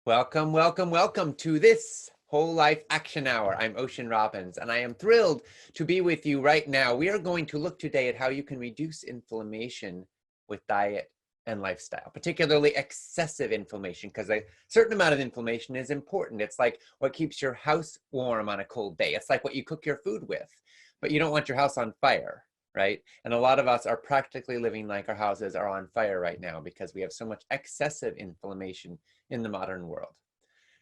Welcome, welcome, welcome to this Whole Life Action Hour. I'm Ocean Robbins, and I am thrilled to be with you right now. We are going to look today at how you can reduce inflammation with diet and lifestyle, particularly excessive inflammation, because a certain amount of inflammation is important. It's like what keeps your house warm on a cold day. It's like what you cook your food with, but you don't want your house on fire, right? And a lot of us are practically living like our houses are on fire right now because we have so much excessive inflammation in the modern world.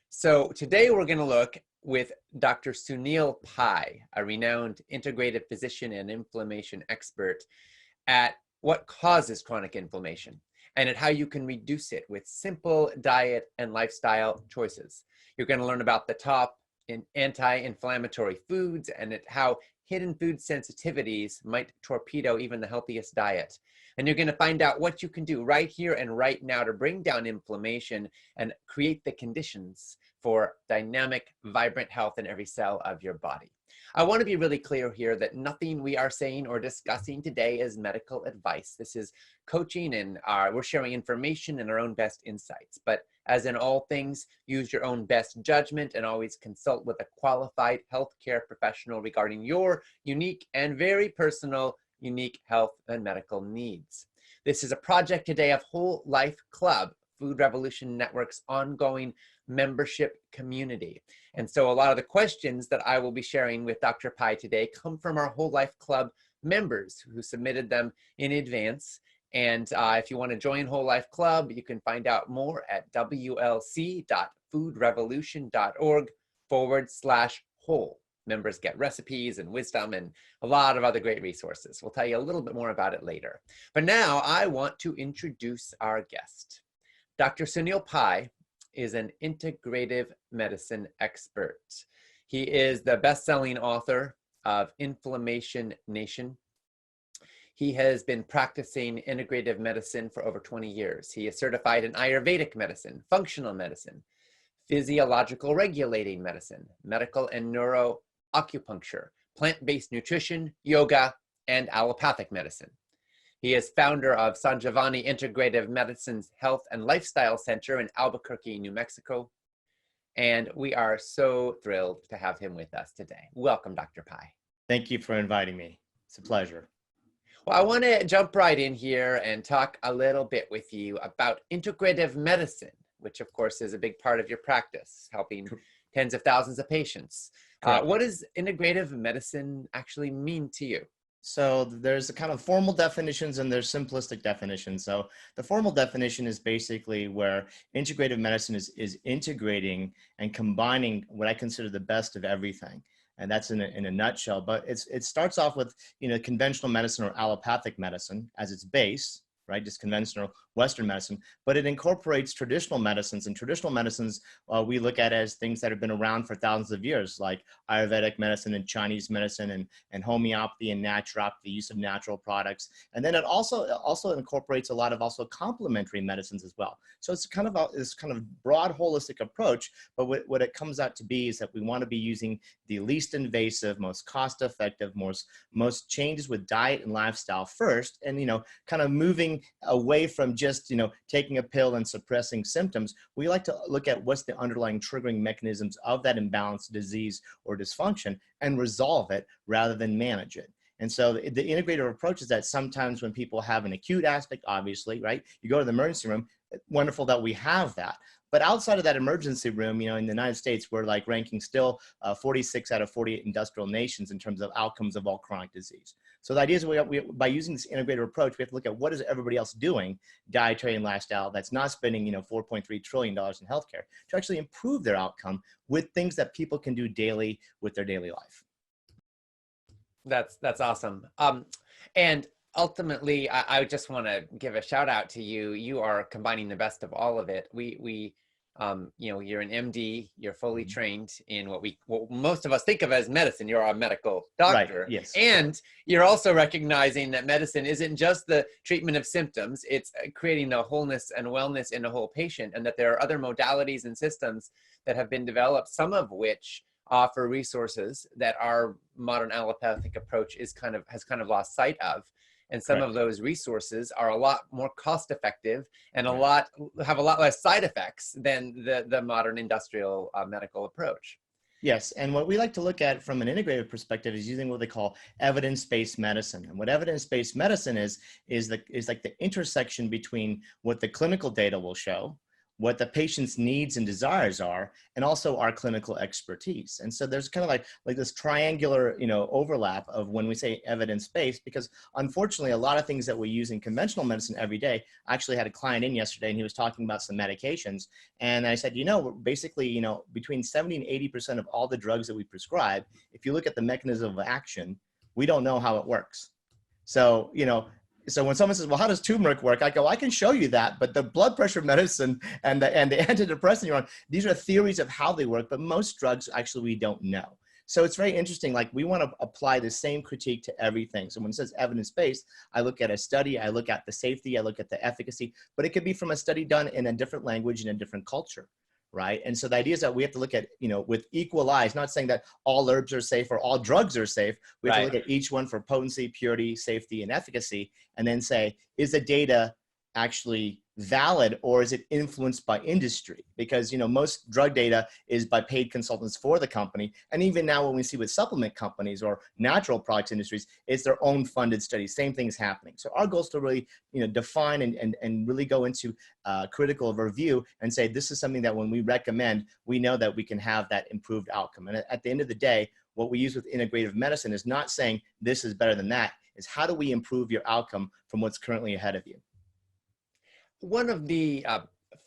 So today we're going to look with Dr. Sunil Pai, a renowned integrative physician and inflammation expert, at what causes chronic inflammation and at how you can reduce it with simple diet and lifestyle choices. You're going to learn about the top in anti-inflammatory foods and at how hidden food sensitivities might torpedo even the healthiest diet. And you're going to find out what you can do right here and right now to bring down inflammation and create the conditions for dynamic, vibrant health in every cell of your body. I want to be really clear here that nothing we are saying or discussing today is medical advice. This is coaching, and we're sharing information and our own best insights. But as in all things, use your own best judgment and always consult with a qualified healthcare professional regarding your unique and very personal unique health and medical needs. This is a project today of Whole Life Club, Food Revolution Network's ongoing membership community. And so a lot of the questions that I will be sharing with Dr. Pai today come from our Whole Life Club members who submitted them in advance. And if you want to join Whole Life Club, you can find out more at wlc.foodrevolution.org/whole. Members get recipes and wisdom and a lot of other great resources. We'll tell you a little bit more about it later. But now I want to introduce our guest. Dr. Sunil Pai is an integrative medicine expert. He is the best-selling author of Inflammation Nation. He has been practicing integrative medicine for over 20 years. He is certified in Ayurvedic medicine, functional medicine, physiological regulating medicine, medical and neuro acupuncture, plant-based nutrition, yoga, and allopathic medicine. He is founder of San Giovanni Integrative Medicine's Health and Lifestyle Center in Albuquerque, New Mexico. And we are so thrilled to have him with us today. Welcome, Dr. Pai. Thank you for inviting me. It's a pleasure. Well, I want to jump right in here and talk a little bit with you about integrative medicine, which of course is a big part of your practice, helping tens of thousands of patients. What does integrative medicine actually mean to you? So there's a kind of formal definitions and there's simplistic definitions. So the formal definition is basically where integrative medicine is integrating and combining what I consider the best of everything. And that's in a nutshell. But it starts off with, conventional medicine or allopathic medicine as its base, right? Just conventional Western medicine, but it incorporates traditional medicines, and traditional medicines we look at as things that have been around for thousands of years, like Ayurvedic medicine and Chinese medicine and homeopathy and naturopathy, the use of natural products. And then it also incorporates a lot of also complementary medicines as well. So it's kind of this kind of broad holistic approach, but what it comes out to be is that we want to be using the least invasive, most cost-effective, most changes with diet and lifestyle first, and kind of moving away from just taking a pill and suppressing symptoms. We like to look at what's the underlying triggering mechanisms of that imbalance, disease, or dysfunction and resolve it rather than manage it. And so the integrative approach is that sometimes when people have an acute aspect, obviously, right, you go to the emergency room, wonderful that we have that. But outside of that emergency room, in the United States, we're like ranking still 46 out of 48 industrial nations in terms of outcomes of all chronic disease. So the idea is by using this integrative approach, we have to look at what is everybody else doing, dietary and lifestyle, that's not spending $4.3 trillion in healthcare to actually improve their outcome with things that people can do daily with their daily life. That's awesome. And ultimately, I just want to give a shout out to you. You are combining the best of all of it. You're an MD, you're fully trained in what most of us think of as medicine. You're a medical doctor. Right, yes. And you're also recognizing that medicine isn't just the treatment of symptoms, it's creating a wholeness and wellness in a whole patient, and that there are other modalities and systems that have been developed, some of which offer resources that our modern allopathic approach has kind of lost sight of. And some of Correct. those resources are a lot more cost effective and Right. have a lot less side effects than the modern industrial medical approach. Yes, and what we like to look at from an integrative perspective is using what they call evidence-based medicine. And what evidence-based medicine is like the intersection between what the clinical data will show, what the patient's needs and desires are, and also our clinical expertise. And so there's kind of like this triangular, overlap of when we say evidence-based, because unfortunately, a lot of things that we use in conventional medicine every day. I actually had a client in yesterday and he was talking about some medications. And I said, basically, between 70 and 80% of all the drugs that we prescribe, if you look at the mechanism of action, we don't know how it works. So, so when someone says, well, how does turmeric work? I go, I can show you that, but the blood pressure medicine and the antidepressant you're on, these are theories of how they work, but most drugs actually we don't know. So it's very interesting. Like we want to apply the same critique to everything. So when it says evidence-based, I look at a study, I look at the safety, I look at the efficacy, but it could be from a study done in a different language in a different culture. Right. And so the idea is that we have to look at, with equal eyes, not saying that all herbs are safe or all drugs are safe. We have to look at each one for potency, purity, safety, and efficacy, and then say, is the data actually valid or is it influenced by industry? Because, most drug data is by paid consultants for the company. And even now when we see with supplement companies or natural products industries, it's their own funded studies. Same thing's happening. So our goal is to really, define and really go into critical review and say, this is something that when we recommend, we know that we can have that improved outcome. And at the end of the day, what we use with integrative medicine is not saying this is better than that, is how do we improve your outcome from what's currently ahead of you? One of the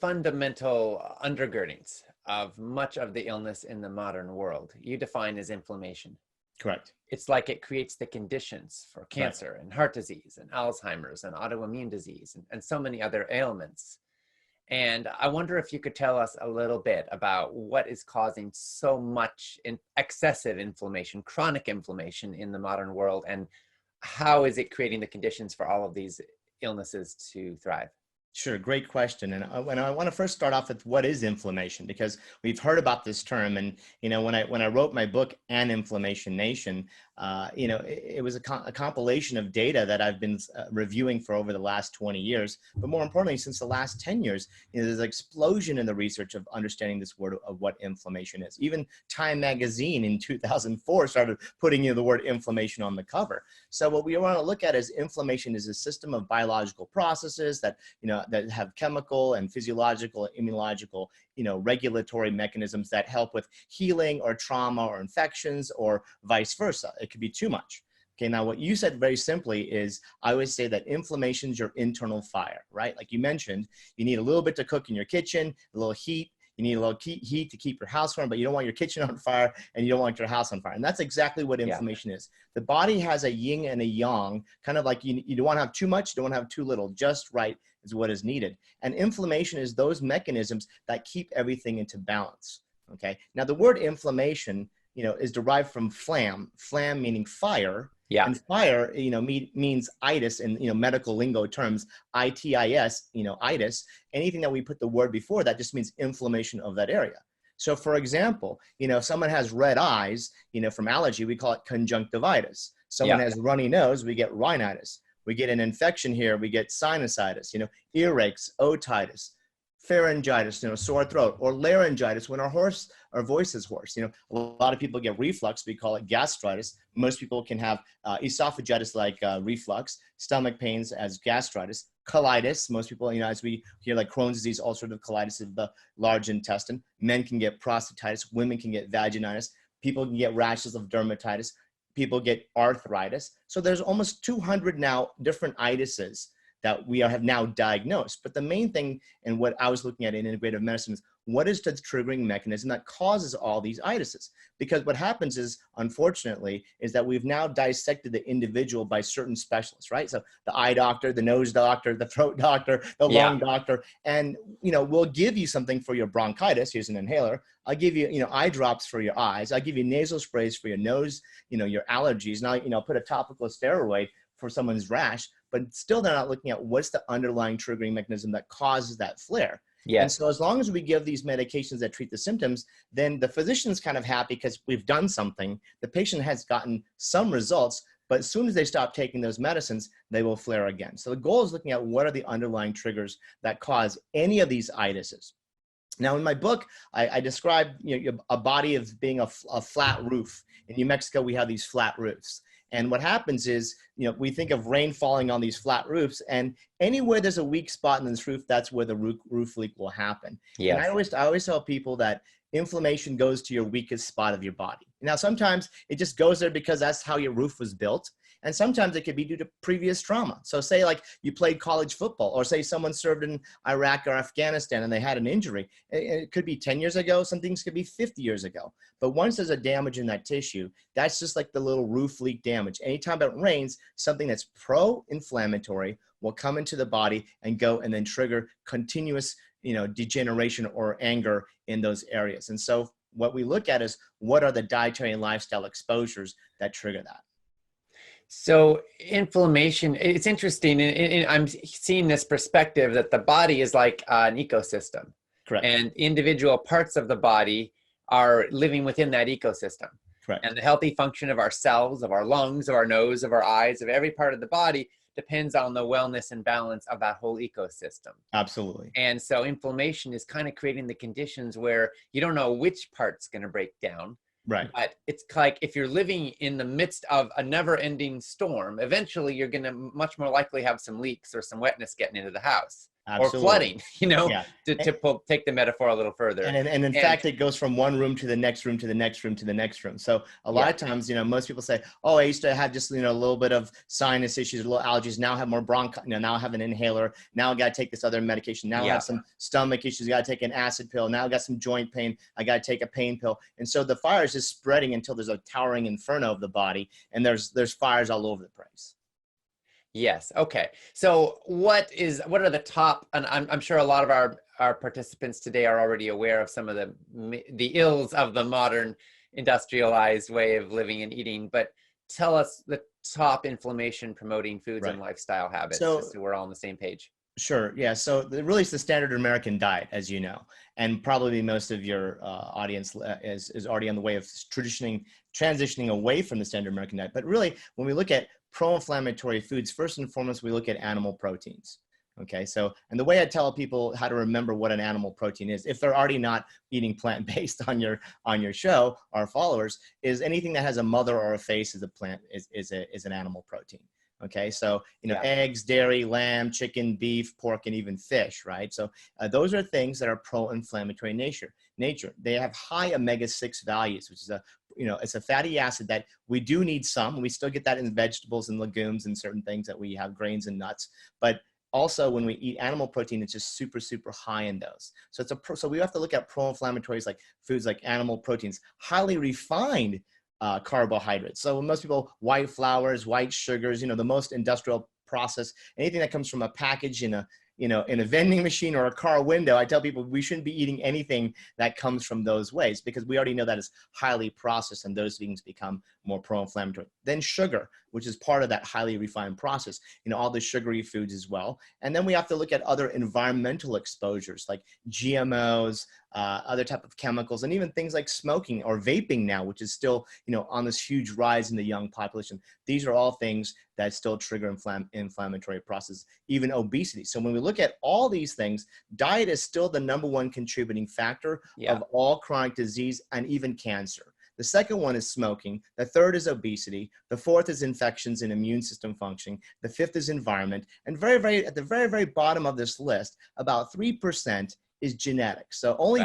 fundamental undergirdings of much of the illness in the modern world, you define as inflammation. Correct. It's like it creates the conditions for cancer and heart disease and Alzheimer's and autoimmune disease and so many other ailments. And I wonder if you could tell us a little bit about what is causing so much excessive inflammation, chronic inflammation in the modern world, and how is it creating the conditions for all of these illnesses to thrive? Sure, great question. And I want to first start off with what is inflammation, because we've heard about this term. And when I wrote my book, An Inflammation Nation, it was a compilation of data that I've been reviewing for over the last 20 years. But more importantly, since the last 10 years, there's an explosion in the research of understanding this word of what inflammation is. Even Time magazine in 2004 started putting the word inflammation on the cover. So what we want to look at is inflammation is a system of biological processes that that have chemical and physiological, immunological, regulatory mechanisms that help with healing or trauma or infections or vice versa. It could be too much. Okay, now what you said very simply is, I always say that inflammation is your internal fire, right? Like you mentioned, you need a little bit to cook in your kitchen, a little heat. You need a little heat to keep your house warm, but you don't want your kitchen on fire and you don't want your house on fire. And that's exactly what inflammation is. The body has a yin and a yang, kind of like you don't want to have too much, you don't want to have too little, just right is what is needed. And inflammation is those mechanisms that keep everything into balance. Okay. Now the word inflammation, is derived from flam meaning fire. Yeah. And fire, means itis in, medical lingo terms, itis, itis. Anything that we put the word before that just means inflammation of that area. So for example, if someone has red eyes, from allergy, we call it conjunctivitis. Someone has runny nose, we get rhinitis. We get an infection here, we get sinusitis, earaches, otitis, pharyngitis, sore throat, or laryngitis when our voice is hoarse. A lot of people get reflux, we call it gastritis. Most people can have esophagitis like reflux, stomach pains as gastritis, colitis. Most people, as we hear like Crohn's disease, ulcerative colitis of the large intestine. Men can get prostatitis, women can get vaginitis, people can get rashes of dermatitis, people get arthritis. So there's almost 200 now different itises that we have now diagnosed. But the main thing, and what I was looking at in integrative medicine, is what is the triggering mechanism that causes all these itises? Because what happens is, unfortunately, is that we've now dissected the individual by certain specialists, right? So the eye doctor, the nose doctor, the throat doctor, the lung doctor, and, we'll give you something for your bronchitis. Here's an inhaler. I'll give you, eye drops for your eyes. I'll give you nasal sprays for your nose, your allergies. Now, put a topical steroid for someone's rash, but still they're not looking at what's the underlying triggering mechanism that causes that flare. Yes. And so as long as we give these medications that treat the symptoms, then the physician's kind of happy because we've done something. The patient has gotten some results, But as soon as they stop taking those medicines, they will flare again. So the goal is looking at what are the underlying triggers that cause any of these itises. Now, in my book, I describe a body of being a flat roof. In New Mexico, we have these flat roofs. And what happens is, we think of rain falling on these flat roofs, and anywhere there's a weak spot in this roof, that's where the roof leak will happen. Yes. And I always tell people that inflammation goes to your weakest spot of your body. Now, sometimes it just goes there because that's how your roof was built. And sometimes it could be due to previous trauma. So say like you played college football, or say someone served in Iraq or Afghanistan and they had an injury. It could be 10 years ago. Some things could be 50 years ago. But once there's a damage in that tissue, that's just like the little roof leak damage. Anytime it rains, something that's pro-inflammatory will come into the body and go and then trigger continuous degeneration or anger in those areas. And so what we look at is what are the dietary and lifestyle exposures that trigger that. So inflammation, it's interesting. And I'm seeing this perspective that the body is like an ecosystem. Correct. And individual parts of the body are living within that ecosystem. Correct. And the healthy function of our cells, of our lungs, of our nose, of our eyes, of every part of the body depends on the wellness and balance of that whole ecosystem. Absolutely. And so inflammation is kind of creating the conditions where you don't know which part's going to break down. Right. But it's like if you're living in the midst of a never-ending storm, eventually you're going to much more likely have some leaks or some wetness getting into the house. Absolutely. Or flooding, Yeah. to take the metaphor a little further. And in fact, it goes from one room to the next room, to the next room, to the next room. So a lot of times, most people say, oh, I used to have just, a little bit of sinus issues, a little allergies. Now I have more now I have an inhaler. Now I got to take this other medication. Now I have some stomach issues. I got to take an acid pill. Now I got some joint pain. I got to take a pain pill. And so the fire is just spreading until there's a towering inferno of the body. And there's fires all over the place. Yes. Okay. So what are the top, and I'm sure a lot of our participants today are already aware of some of the ills of the modern industrialized way of living and eating, but tell us the top inflammation promoting foods and lifestyle habits, just so we're all on the same page. Sure. Yeah. So really it's the standard American diet, as you know, and probably most of your audience is already on the way of transitioning away from the standard American diet. But really, when we look at pro-inflammatory foods, first and foremost, we look at animal proteins. Okay. So, and the way I tell people how to remember what an animal protein is, if they're already not eating plant-based on your show, our followers, is anything that has a mother or a face is a plant, is an animal protein. Okay. So, eggs, dairy, lamb, chicken, beef, pork, and even fish, right? So those are things that are pro-inflammatory nature. They have high omega-6 values, which is it's a fatty acid that we do need some. We still get that in vegetables and legumes and certain things that we have, grains and nuts. But also when we eat animal protein, it's just super, super high in those. So so we have to look at pro-inflammatories like foods like animal proteins, highly refined carbohydrates. So most people, white flours, white sugars, the most industrial process, anything that comes from a package in a vending machine or a car window, I tell people we shouldn't be eating anything that comes from those ways, because we already know that is highly processed and those things become more pro-inflammatory. Then sugar, which is part of that highly refined process, all the sugary foods as well. And then we have to look at other environmental exposures like GMOs, other type of chemicals, and even things like smoking or vaping now, which is still, on this huge rise in the young population. These are all things that still trigger inflammatory processes, even obesity. So when we look at all these things, diet is still the #1 contributing factor of all chronic disease and even cancer. The second one is smoking. The third is obesity. The fourth is infections and immune system functioning. The fifth is environment. And at the very, very bottom of this list, about 3% is genetics. So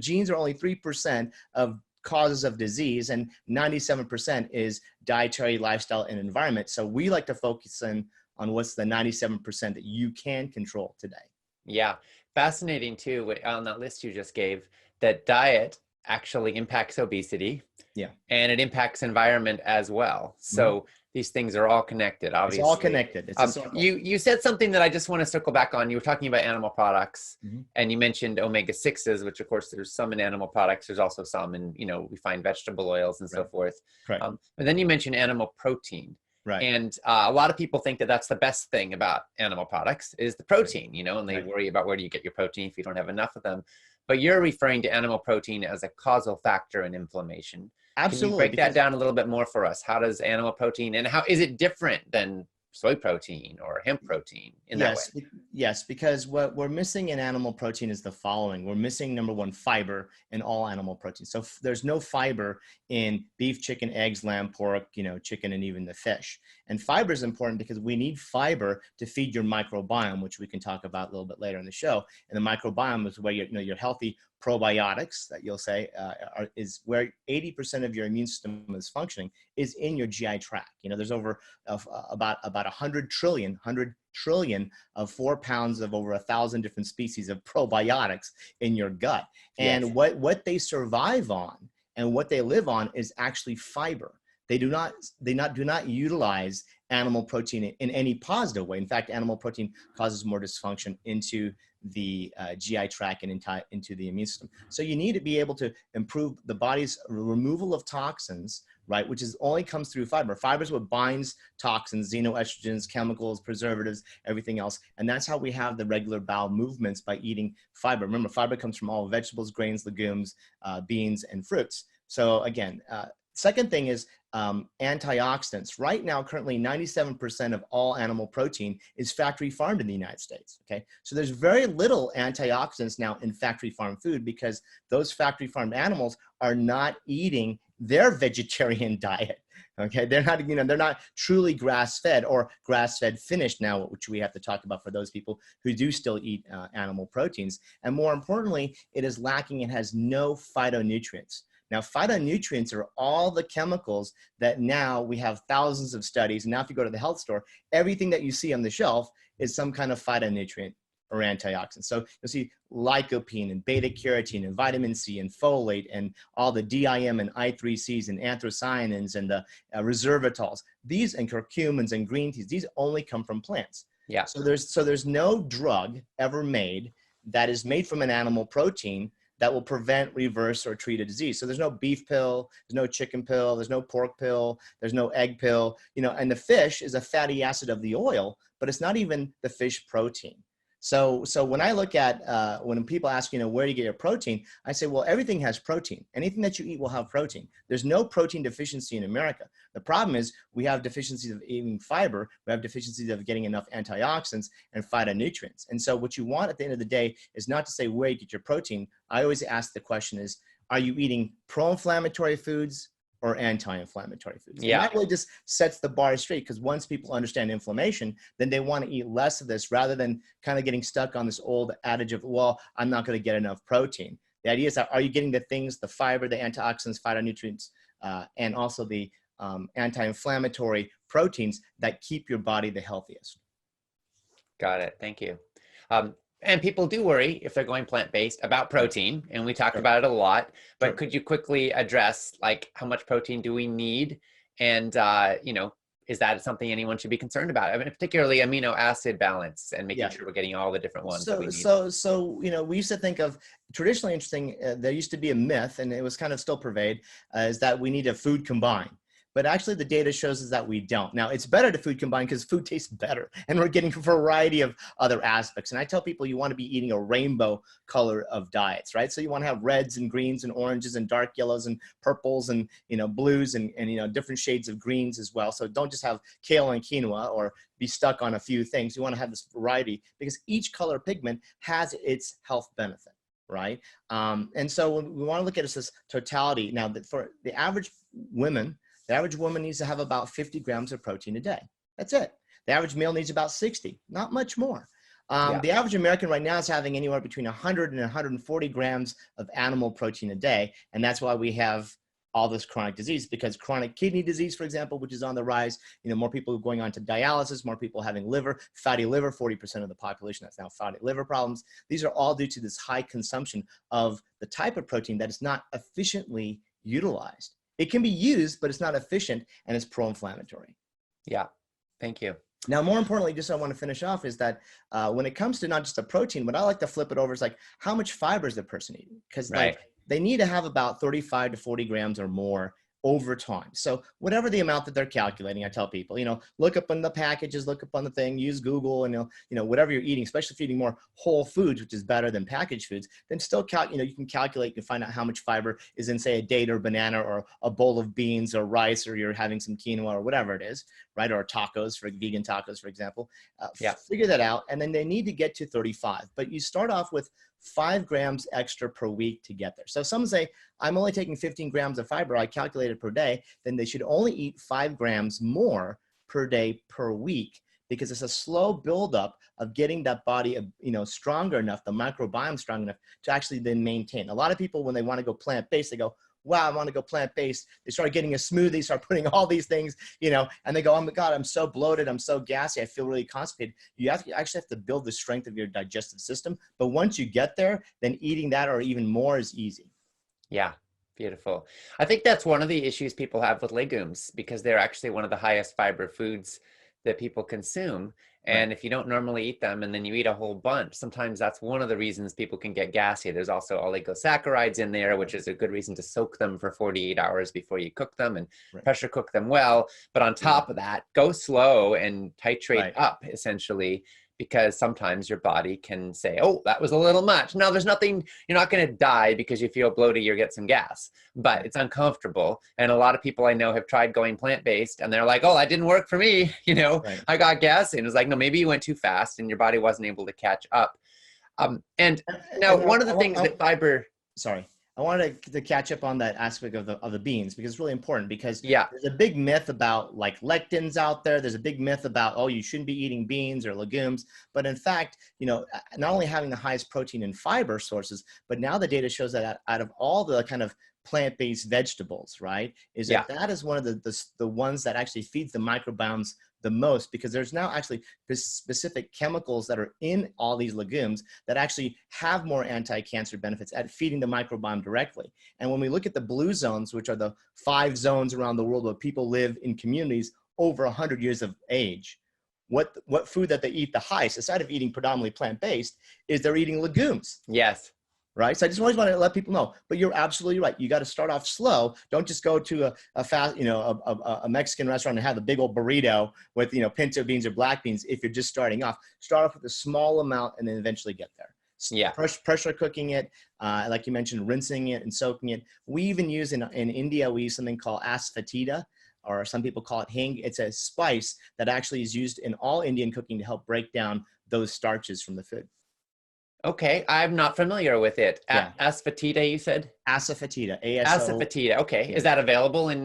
genes are only 3% of causes of disease, and 97% is dietary, lifestyle, and environment. So we like to focus on what's the 97% that you can control today. Yeah. Fascinating too, on that list you just gave, that diet actually impacts obesity. Yeah. And it impacts environment as well. So these things are all connected, obviously. It's all connected. It's a circle. You said something that I just want to circle back on. You were talking about animal products, and you mentioned omega-6s, which of course there's some in animal products. There's also some in, we find vegetable oils and so forth. Right. And then you mentioned animal protein. Right. And a lot of people think that that's the best thing about animal products is the protein, and they worry about where do you get your protein if you don't have enough of them. But you're referring to animal protein as a causal factor in inflammation. Can you Absolutely. break that Because down a little bit more for us? How does animal protein, and how is it different than soy protein or hemp protein in that way? Yes, because what we're missing in animal protein is the following. We're missing, number one, fiber in all animal protein. So there's no fiber in beef, chicken, eggs, lamb, pork, chicken, and even the fish. And fiber is important because we need fiber to feed your microbiome, which we can talk about a little bit later in the show. And the microbiome is where your healthy probiotics that you'll say is where 80% of your immune system is functioning, is in your GI tract. There's over about 100 trillion of 4 pounds of over 1,000 different species of probiotics in your gut. And Yes. what they survive on and what they live on is actually fiber. They do not utilize animal protein in any positive way. In fact, animal protein causes more dysfunction into the GI tract and into the immune system. So you need to be able to improve the body's removal of toxins, right? Which only comes through fiber. Fiber is what binds toxins, xenoestrogens, chemicals, preservatives, everything else. And that's how we have the regular bowel movements, by eating fiber. Remember, fiber comes from all vegetables, grains, legumes, beans, and fruits. So again, second thing is antioxidants. Right now, currently 97% of all animal protein is factory farmed in the United States, okay? So there's very little antioxidants now in factory farmed food, because those factory farmed animals are not eating their vegetarian diet, okay? They're not truly grass-fed or grass-fed finished now, which we have to talk about for those people who do still eat animal proteins. And more importantly, it is lacking, it has no phytonutrients. Now, phytonutrients are all the chemicals that now we have thousands of studies. And now if you go to the health store, everything that you see on the shelf is some kind of phytonutrient or antioxidant. So you'll see lycopene and beta carotene and vitamin C and folate and all the DIM and I3Cs and anthocyanins and the resveratrols. These, and curcumins and green teas, these only come from plants. Yeah. So there's no drug ever made that is made from an animal protein that will prevent, reverse, or treat a disease. So there's no beef pill, there's no chicken pill, there's no pork pill, there's no egg pill, and the fish is a fatty acid of the oil, but it's not even the fish protein. So when I look at, when people ask, where do you get your protein? I say, well, everything has protein. Anything that you eat will have protein. There's no protein deficiency in America. The problem is we have deficiencies of eating fiber. We have deficiencies of getting enough antioxidants and phytonutrients. And so what you want at the end of the day is not to say where you get your protein. I always ask the question is, are you eating pro-inflammatory foods or anti-inflammatory foods? Yeah. And that really just sets the bar straight, because once people understand inflammation, then they want to eat less of this, rather than kind of getting stuck on this old adage of, well, I'm not going to get enough protein. The idea is that, are you getting the things, the fiber, the antioxidants, phytonutrients, and also the anti-inflammatory proteins that keep your body the healthiest? Got it. Thank you. And people do worry, if they're going plant-based, about protein, and we talked about it a lot, but could you quickly address, like, how much protein do we need? And, is that something anyone should be concerned about? I mean, particularly amino acid balance and making sure we're getting all the different ones that we need. So, we used to think of, traditionally interesting, there used to be a myth, and it was kind of still pervade, is that we need a food combine. But actually the data shows us that we don't. Now, it's better to food combine because food tastes better, and we're getting a variety of other aspects. And I tell people, you want to be eating a rainbow color of diets, right? So you want to have reds and greens and oranges and dark yellows and purples and, blues and different shades of greens as well. So don't just have kale and quinoa or be stuck on a few things. You want to have this variety, because each color pigment has its health benefit, right? And so when we want to look at this totality. Now, for the average woman needs to have about 50 grams of protein a day. That's it. The average male needs about 60, not much more. The average American right now is having anywhere between 100 and 140 grams of animal protein a day. And that's why we have all this chronic disease, because chronic kidney disease, for example, which is on the rise, more people going on to dialysis, more people having fatty liver, 40% of the population that's now fatty liver problems. These are all due to this high consumption of the type of protein that is not efficiently utilized. It can be used, but it's not efficient, and it's pro-inflammatory. Yeah, thank you. Now, more importantly, just I want to finish off, is that when it comes to not just the protein, but I like to flip it over, is like, how much fiber is the person eating? Because they need to have about 35 to 40 grams or more over time. So whatever the amount that they're calculating, I tell people, look up on the packages, look up on the thing, use Google, and whatever you're eating, especially if you're eating more whole foods, which is better than packaged foods, then still you can calculate and find out how much fiber is in, say, a date or banana or a bowl of beans or rice, or you're having some quinoa or whatever it is, right? Or tacos, for vegan tacos, for example. Figure that out, and then they need to get to 35. But you start off with 5 grams extra per week to get there. So some say, I'm only taking 15 grams of fiber, I calculate it per day, then they should only eat 5 grams more per day per week, because it's a slow buildup of getting that body, stronger enough, the microbiome strong enough to actually then maintain. A lot of people, when they want to go plant-based, they go, wow, I want to go plant-based. They start getting a smoothie, start putting all these things, and they go, oh my God, I'm so bloated, I'm so gassy, I feel really constipated. You actually have to build the strength of your digestive system. But once you get there, then eating that or even more is easy. Yeah, beautiful. I think that's one of the issues people have with legumes, because they're actually one of the highest fiber foods that people consume. And if you don't normally eat them and then you eat a whole bunch, sometimes that's one of the reasons people can get gassy. There's also oligosaccharides in there, which is a good reason to soak them for 48 hours before you cook them and pressure cook them well. But on top of that, go slow and titrate up, essentially, because sometimes your body can say, oh, that was a little much. No, there's nothing, you're not going to die because you feel bloated or get some gas, but it's uncomfortable. And a lot of people I know have tried going plant-based and they're like, oh, that didn't work for me. I got gas. And it was like, no, maybe you went too fast and your body wasn't able to catch up. And now one of the things that fiber... Sorry. I wanted to catch up on that aspect of the beans, because it's really important, because there's a big myth about like lectins out there. There's a big myth about, oh, you shouldn't be eating beans or legumes. But in fact, not only having the highest protein and fiber sources, but now the data shows that out of all the kind of plant-based vegetables, right, is that is one of the ones that actually feeds the microbiomes the most, because there's now actually specific chemicals that are in all these legumes that actually have more anti-cancer benefits at feeding the microbiome directly. And when we look at the blue zones, which are the 5 zones around the world where people live in communities over 100 years of age, what food that they eat the highest, aside of eating predominantly plant-based, is they're eating legumes. Yes. Right. So I just always want to let people know, but you're absolutely right. You got to start off slow. Don't just go to a Mexican restaurant and have a big old burrito with, pinto beans or black beans. If you're just starting off, start off with a small amount and then eventually get there. Yeah. Pressure cooking it, like you mentioned, rinsing it and soaking it. We even use in India, we use something called asafoetida, or some people call it hing. It's a spice that actually is used in all Indian cooking to help break down those starches from the food. Okay, I'm not familiar with it. Asafoetida, you said? Asafoetida. Asafoetida. Okay, is that available in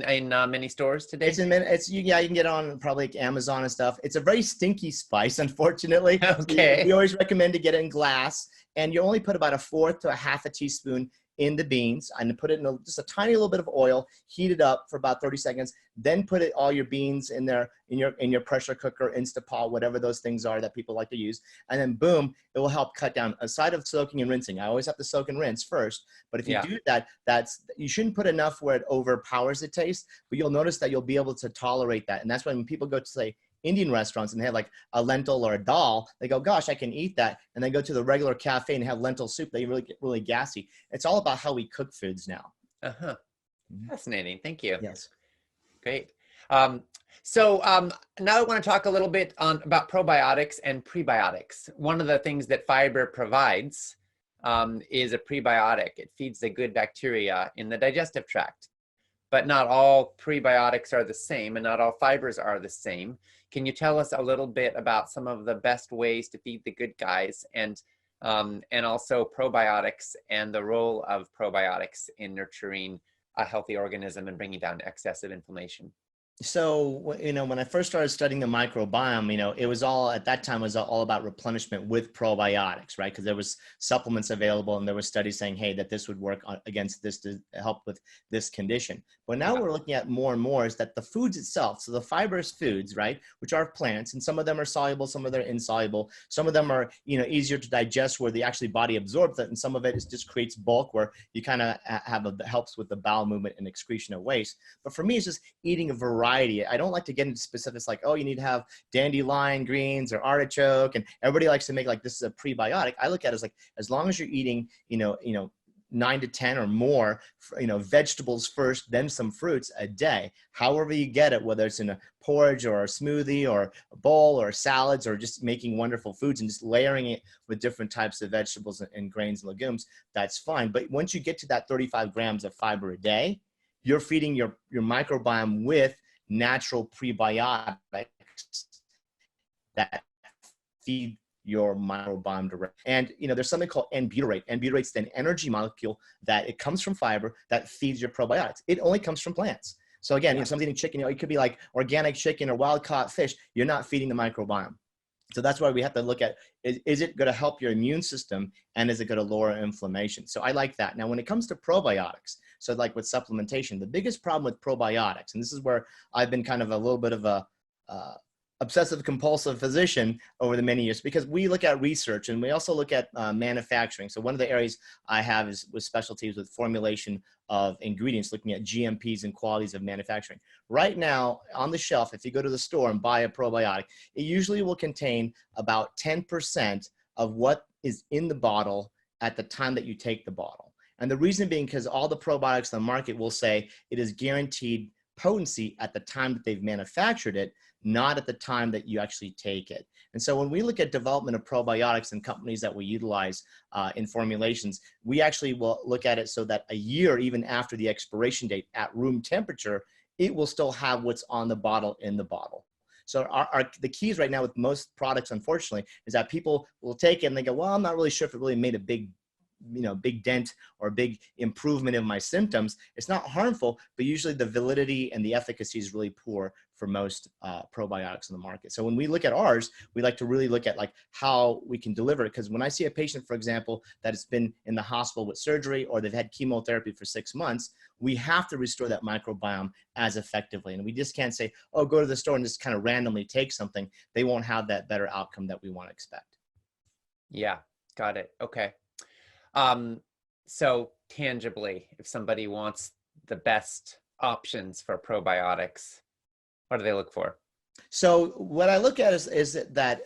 many stores today? You can get it on probably like Amazon and stuff. It's a very stinky spice, unfortunately. Okay. So we always recommend to get it in glass, and you only put about 1/4 to 1/2 teaspoon in the beans, and put it in just a tiny little bit of oil, heat it up for about 30 seconds, then put all your beans in there in your pressure cooker, Instapot, whatever those things are that people like to use, and then boom, it will help cut down. Aside of soaking and rinsing, I always have to soak and rinse first, but if you do that, you shouldn't put enough where it overpowers the taste, but you'll notice that you'll be able to tolerate that. And that's when people go to, say, Indian restaurants and they have like a lentil or a dal, they go, gosh, I can eat that. And they go to the regular cafe and have lentil soup. They really get really gassy. It's all about how we cook foods now. Fascinating. Thank you. Yes. Great. So now I want to talk a little bit about probiotics and prebiotics. One of the things that fiber provides is a prebiotic. It feeds the good bacteria in the digestive tract. But not all prebiotics are the same, and not all fibers are the same. Can you tell us a little bit about some of the best ways to feed the good guys, and also probiotics and the role of probiotics in nurturing a healthy organism and bringing down excessive inflammation? So, when I first started studying the microbiome, it was all, at that time, was all about replenishment with probiotics, right? Because there was supplements available and there were studies saying, hey, that this would work against this to help with this condition. But now we're looking at more and more is that the foods itself, so the fibrous foods, right, which are plants, and some of them are soluble, some of them are insoluble, some of them are, easier to digest where the actually body absorbs it, and some of it just creates bulk where you kind of helps with the bowel movement and excretion of waste. But for me, it's just eating a variety. I don't like to get into specifics like, oh, you need to have dandelion greens or artichoke, and everybody likes to make like this is a prebiotic. I look at it as like, as long as you're eating, 9 to 10 or more, vegetables first, then some fruits a day, however you get it, whether it's in a porridge or a smoothie or a bowl or salads or just making wonderful foods and just layering it with different types of vegetables and grains and legumes, that's fine. But once you get to that 35 grams of fiber a day, you're feeding your microbiome with natural prebiotics that feed your microbiome direct. And there's something called N-butyrate. N-butyrate's an energy molecule that it comes from fiber that feeds your probiotics. It only comes from plants. So again, if somebody's eating chicken, it could be like organic chicken or wild caught fish. You're not feeding the microbiome. So that's why we have to look at, is it going to help your immune system and is it going to lower inflammation? So I like that. Now, when it comes to probiotics, so like with supplementation, the biggest problem with probiotics, and this is where I've been kind of a little bit of a obsessive compulsive physician over the many years, because we look at research and we also look at manufacturing. So one of the areas I have is with specialties with formulation of ingredients, looking at GMPs and qualities of manufacturing. Right now on the shelf, if you go to the store and buy a probiotic, it usually will contain about 10% of what is in the bottle at the time that you take the bottle. And the reason being because all the probiotics on the market will say it is guaranteed potency at the time that they've manufactured it, not at the time that you actually take it. And so when we look at development of probiotics and companies that we utilize in formulations, we actually will look at it so that a year, even after the expiration date at room temperature, it will still have what's on the bottle in the bottle. So the keys right now with most products, unfortunately, is that people will take it and they go, well, I'm not really sure if it really made a big dent or a big improvement in my symptoms. It's not harmful, but usually the validity and the efficacy is really poor for most probiotics in the market. So when we look at ours, we like to really look at like how we can deliver it. Because when I see a patient, for example, that has been in the hospital with surgery or they've had chemotherapy for 6 months, we have to restore that microbiome as effectively. And we just can't say, oh, go to the store and just kind of randomly take something. They won't have that better outcome that we want to expect. Yeah, got it. Okay. So tangibly, if somebody wants the best options for probiotics, what do they look for? So what I look at is that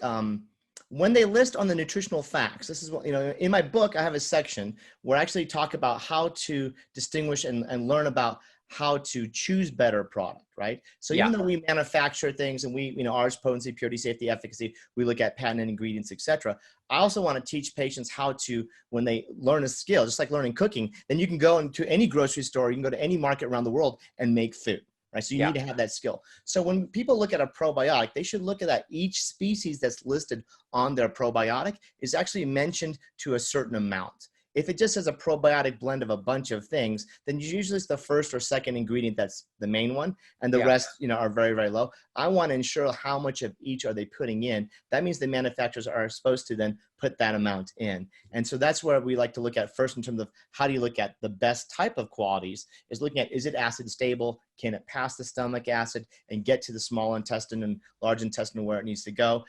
when they list on the nutritional facts, this is what, in my book, I have a section where I actually talk about how to distinguish and learn about how to choose better product, right? So even though we manufacture things and we, ours, potency, purity, safety, efficacy, we look at patented ingredients, etc. I also want to teach patients how to, when they learn a skill, just like learning cooking, then you can go into any grocery store, you can go to any market around the world and make food, right? So you need to have that skill. So when people look at a probiotic, they should look at that each species that's listed on their probiotic is actually mentioned to a certain amount. If it just has a probiotic blend of a bunch of things, then usually it's the first or second ingredient that's the main one, and the rest, are very, very low. I want to ensure how much of each are they putting in. That means the manufacturers are supposed to then put that amount in. And so that's where we like to look at first in terms of how do you look at the best type of qualities is looking at, is it acid stable? Can it pass the stomach acid and get to the small intestine and large intestine where it needs to go?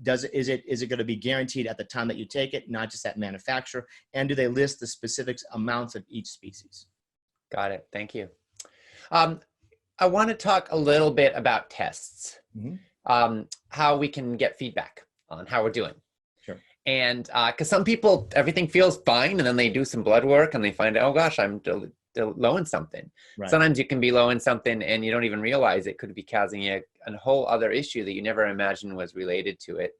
Is it going to be guaranteed at the time that you take it, not just at manufacturer? And do they list the specific amounts of each species? Got it. Thank you. I want to talk a little bit about tests, how we can get feedback on how we're doing. Sure. And because some people, everything feels fine, and then they do some blood work and they find out, oh gosh, I'm low in something. Right. Sometimes you can be low in something and you don't even realize it could be causing you a whole other issue that you never imagined was related to it.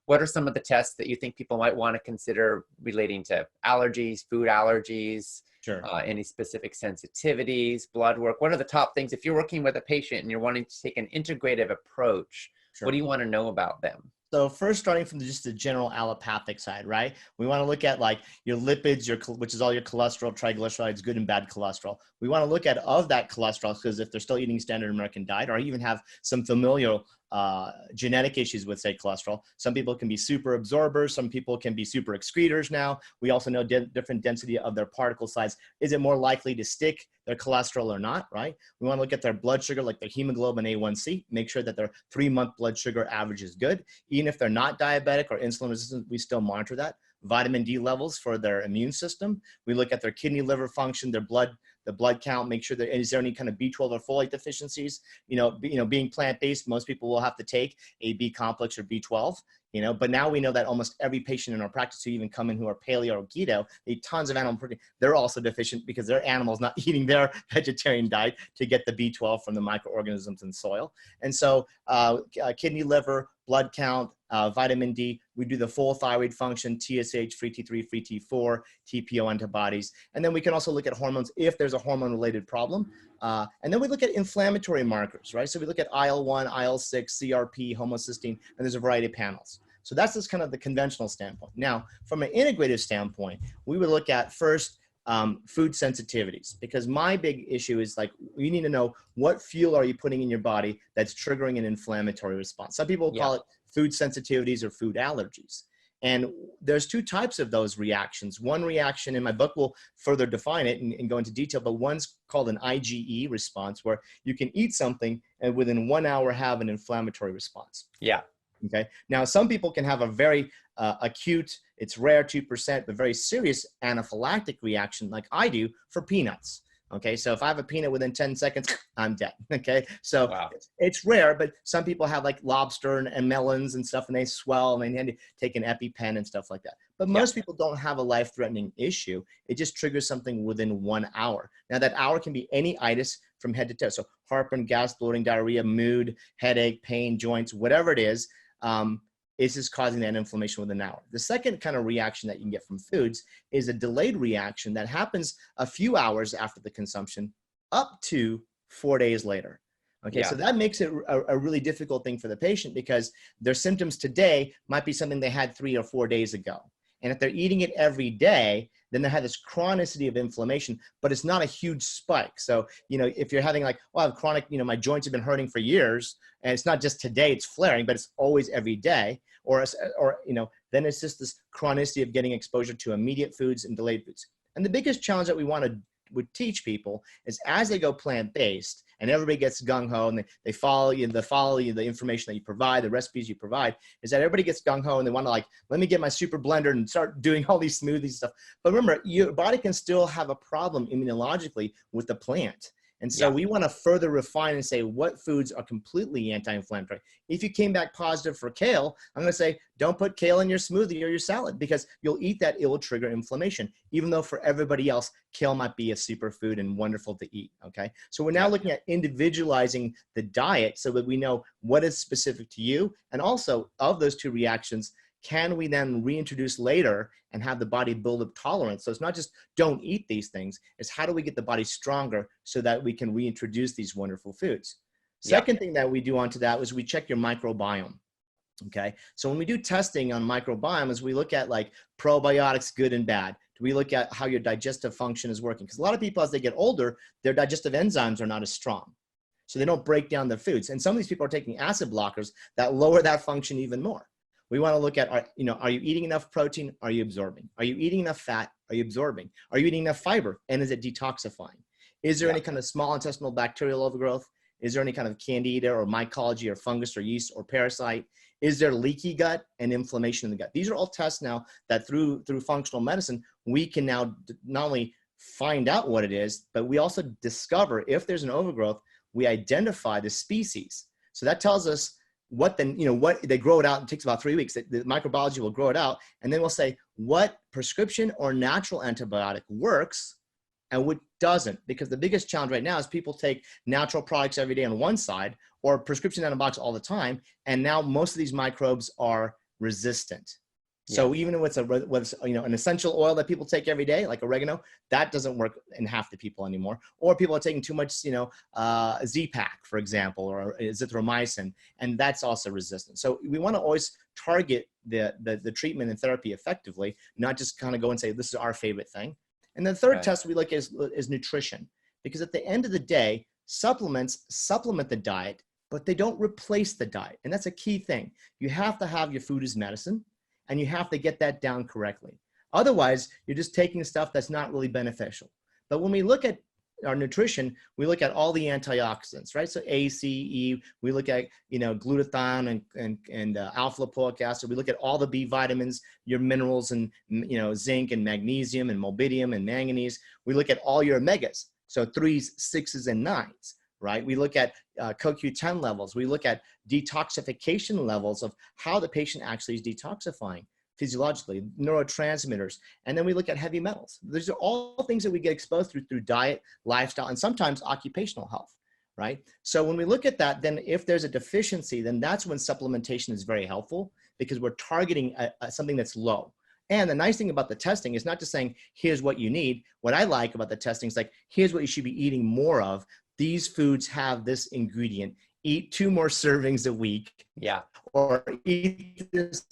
What are some of the tests that you think people might want to consider relating to allergies, food allergies, any specific sensitivities, blood work? What are the top things? If you're working with a patient and you're wanting to take an integrative approach, what do you want to know about them? So first, starting from just the general allopathic side, right? We want to look at like your lipids, which is all your cholesterol, triglycerides, good and bad cholesterol. We want to look at of that cholesterol, because if they're still eating standard American diet, or even have some familial genetic issues with, say, cholesterol. Some people can be super absorbers. Some people can be super excretors now. We also know different density of their particle size. Is it more likely to stick their cholesterol or not, right? We want to look at their blood sugar, like their hemoglobin A1C, make sure that their 3-month blood sugar average is good. Even if they're not diabetic or insulin resistant, we still monitor that. Vitamin D levels for their immune system. We look at their kidney, liver function, their blood, the blood count, make sure that is there any kind of B12 or folate deficiencies. Being plant-based, most people will have to take a B complex or B12. but now we know that almost every patient in our practice who even come in who are paleo or keto, they eat tons of animal protein. They're also deficient because their animals not eating their vegetarian diet to get the B12 from the microorganisms in soil. And so kidney, liver, blood count, vitamin D, we do the full thyroid function, TSH, free T3, free T4, TPO antibodies. And then we can also look at hormones if there's a hormone related problem. And then we look at inflammatory markers, right? So we look at IL-1, IL-6, CRP, homocysteine, and there's a variety of panels. So that's just kind of the conventional standpoint. Now, from an integrative standpoint, we would look at first food sensitivities, because my big issue is like, you need to know what fuel are you putting in your body that's triggering an inflammatory response. Some people call it food sensitivities or food allergies. And there's two types of those reactions. One reaction in my book will further define it and go into detail, but one's called an IgE response, where you can eat something and within 1 hour have an inflammatory response. Yeah. Okay. Now, some people can have a very acute, it's rare, 2%, but very serious anaphylactic reaction like I do for peanuts. Okay. So if I have a peanut within 10 seconds, I'm dead. Okay. So it's rare, but some people have like lobster and melons and stuff, and they swell and they need to take an EpiPen and stuff like that. But most people don't have a life-threatening issue. It just triggers something within 1 hour. Now that hour can be any itis from head to toe. So heartburn, gas, bloating, diarrhea, mood, headache, pain, joints, whatever it is just causing that inflammation within an hour. The second kind of reaction that you can get from foods is a delayed reaction that happens a few hours after the consumption up to 4 days later. Okay, so that makes it a really difficult thing for the patient, because their symptoms today might be something they had 3 or 4 days ago. And if they're eating it every day, then they have this chronicity of inflammation, but it's not a huge spike. So, if you're having like, well, I have chronic, my joints have been hurting for years, and it's not just today it's flaring, but it's always every day, or then it's just this chronicity of getting exposure to immediate foods and delayed foods. And the biggest challenge that we would teach people is, as they go plant-based and everybody gets gung-ho and they follow you, the information that you provide, the recipes you provide, is that everybody gets gung-ho and they want to like, let me get my super blender and start doing all these smoothies and stuff. But remember, your body can still have a problem immunologically with the plant. And so we want to further refine and say what foods are completely anti-inflammatory. If you came back positive for kale, I'm going to say, don't put kale in your smoothie or your salad, because you'll eat that, it will trigger inflammation, even though for everybody else, kale might be a superfood and wonderful to eat. Okay. So we're now looking at individualizing the diet so that we know what is specific to you. And also, of those two reactions, can we then reintroduce later and have the body build up tolerance? So it's not just don't eat these things, it's how do we get the body stronger so that we can reintroduce these wonderful foods. Second thing that we do onto that is we check your microbiome. Okay. So when we do testing on microbiome, is we look at like probiotics, good and bad. Do we look at how your digestive function is working? Because a lot of people, as they get older, their digestive enzymes are not as strong. So they don't break down their foods. And some of these people are taking acid blockers that lower that function even more. We want to look at, are you eating enough protein? Are you absorbing? Are you eating enough fat? Are you absorbing? Are you eating enough fiber? And is it detoxifying? Is there any kind of small intestinal bacterial overgrowth? Is there any kind of candida or mycology or fungus or yeast or parasite? Is there leaky gut and inflammation in the gut? These are all tests now that through functional medicine, we can now not only find out what it is, but we also discover if there's an overgrowth, we identify the species. So that tells us what they grow it out. It takes about 3 weeks. The microbiology will grow it out. And then we'll say what prescription or natural antibiotic works and what doesn't. Because the biggest challenge right now is people take natural products every day on one side or prescription antibiotics all the time. And now most of these microbes are resistant. So even if it's an essential oil that people take every day, like oregano, that doesn't work in half the people anymore. Or people are taking too much, Z-Pak, for example, or azithromycin, and that's also resistant. So we want to always target the treatment and therapy effectively, not just kind of go and say, this is our favorite thing. And the third test we look at is nutrition, because at the end of the day, supplements supplement the diet, but they don't replace the diet. And that's a key thing. You have to have your food as medicine, and you have to get that down correctly. Otherwise, you're just taking stuff that's not really beneficial. But when we look at our nutrition, we look at all the antioxidants, right? So A, C, E, we look at, glutathione and alpha lipoic acid. We look at all the B vitamins, your minerals and, zinc and magnesium and molybdenum and manganese. We look at all your omegas. So 3s, 6s, and 9s, right? We look at CoQ10 levels. We look at detoxification levels of how the patient actually is detoxifying physiologically, neurotransmitters, and then we look at heavy metals. These are all things that we get exposed through diet, lifestyle, and sometimes occupational health, right? So when we look at that, then if there's a deficiency, then that's when supplementation is very helpful, because we're targeting something that's low. And the nice thing about the testing is not just saying, here's what you need. What I like about the testing is like, here's what you should be eating more of. These foods have this ingredient. Eat 2 more servings a week. Yeah. Or eat this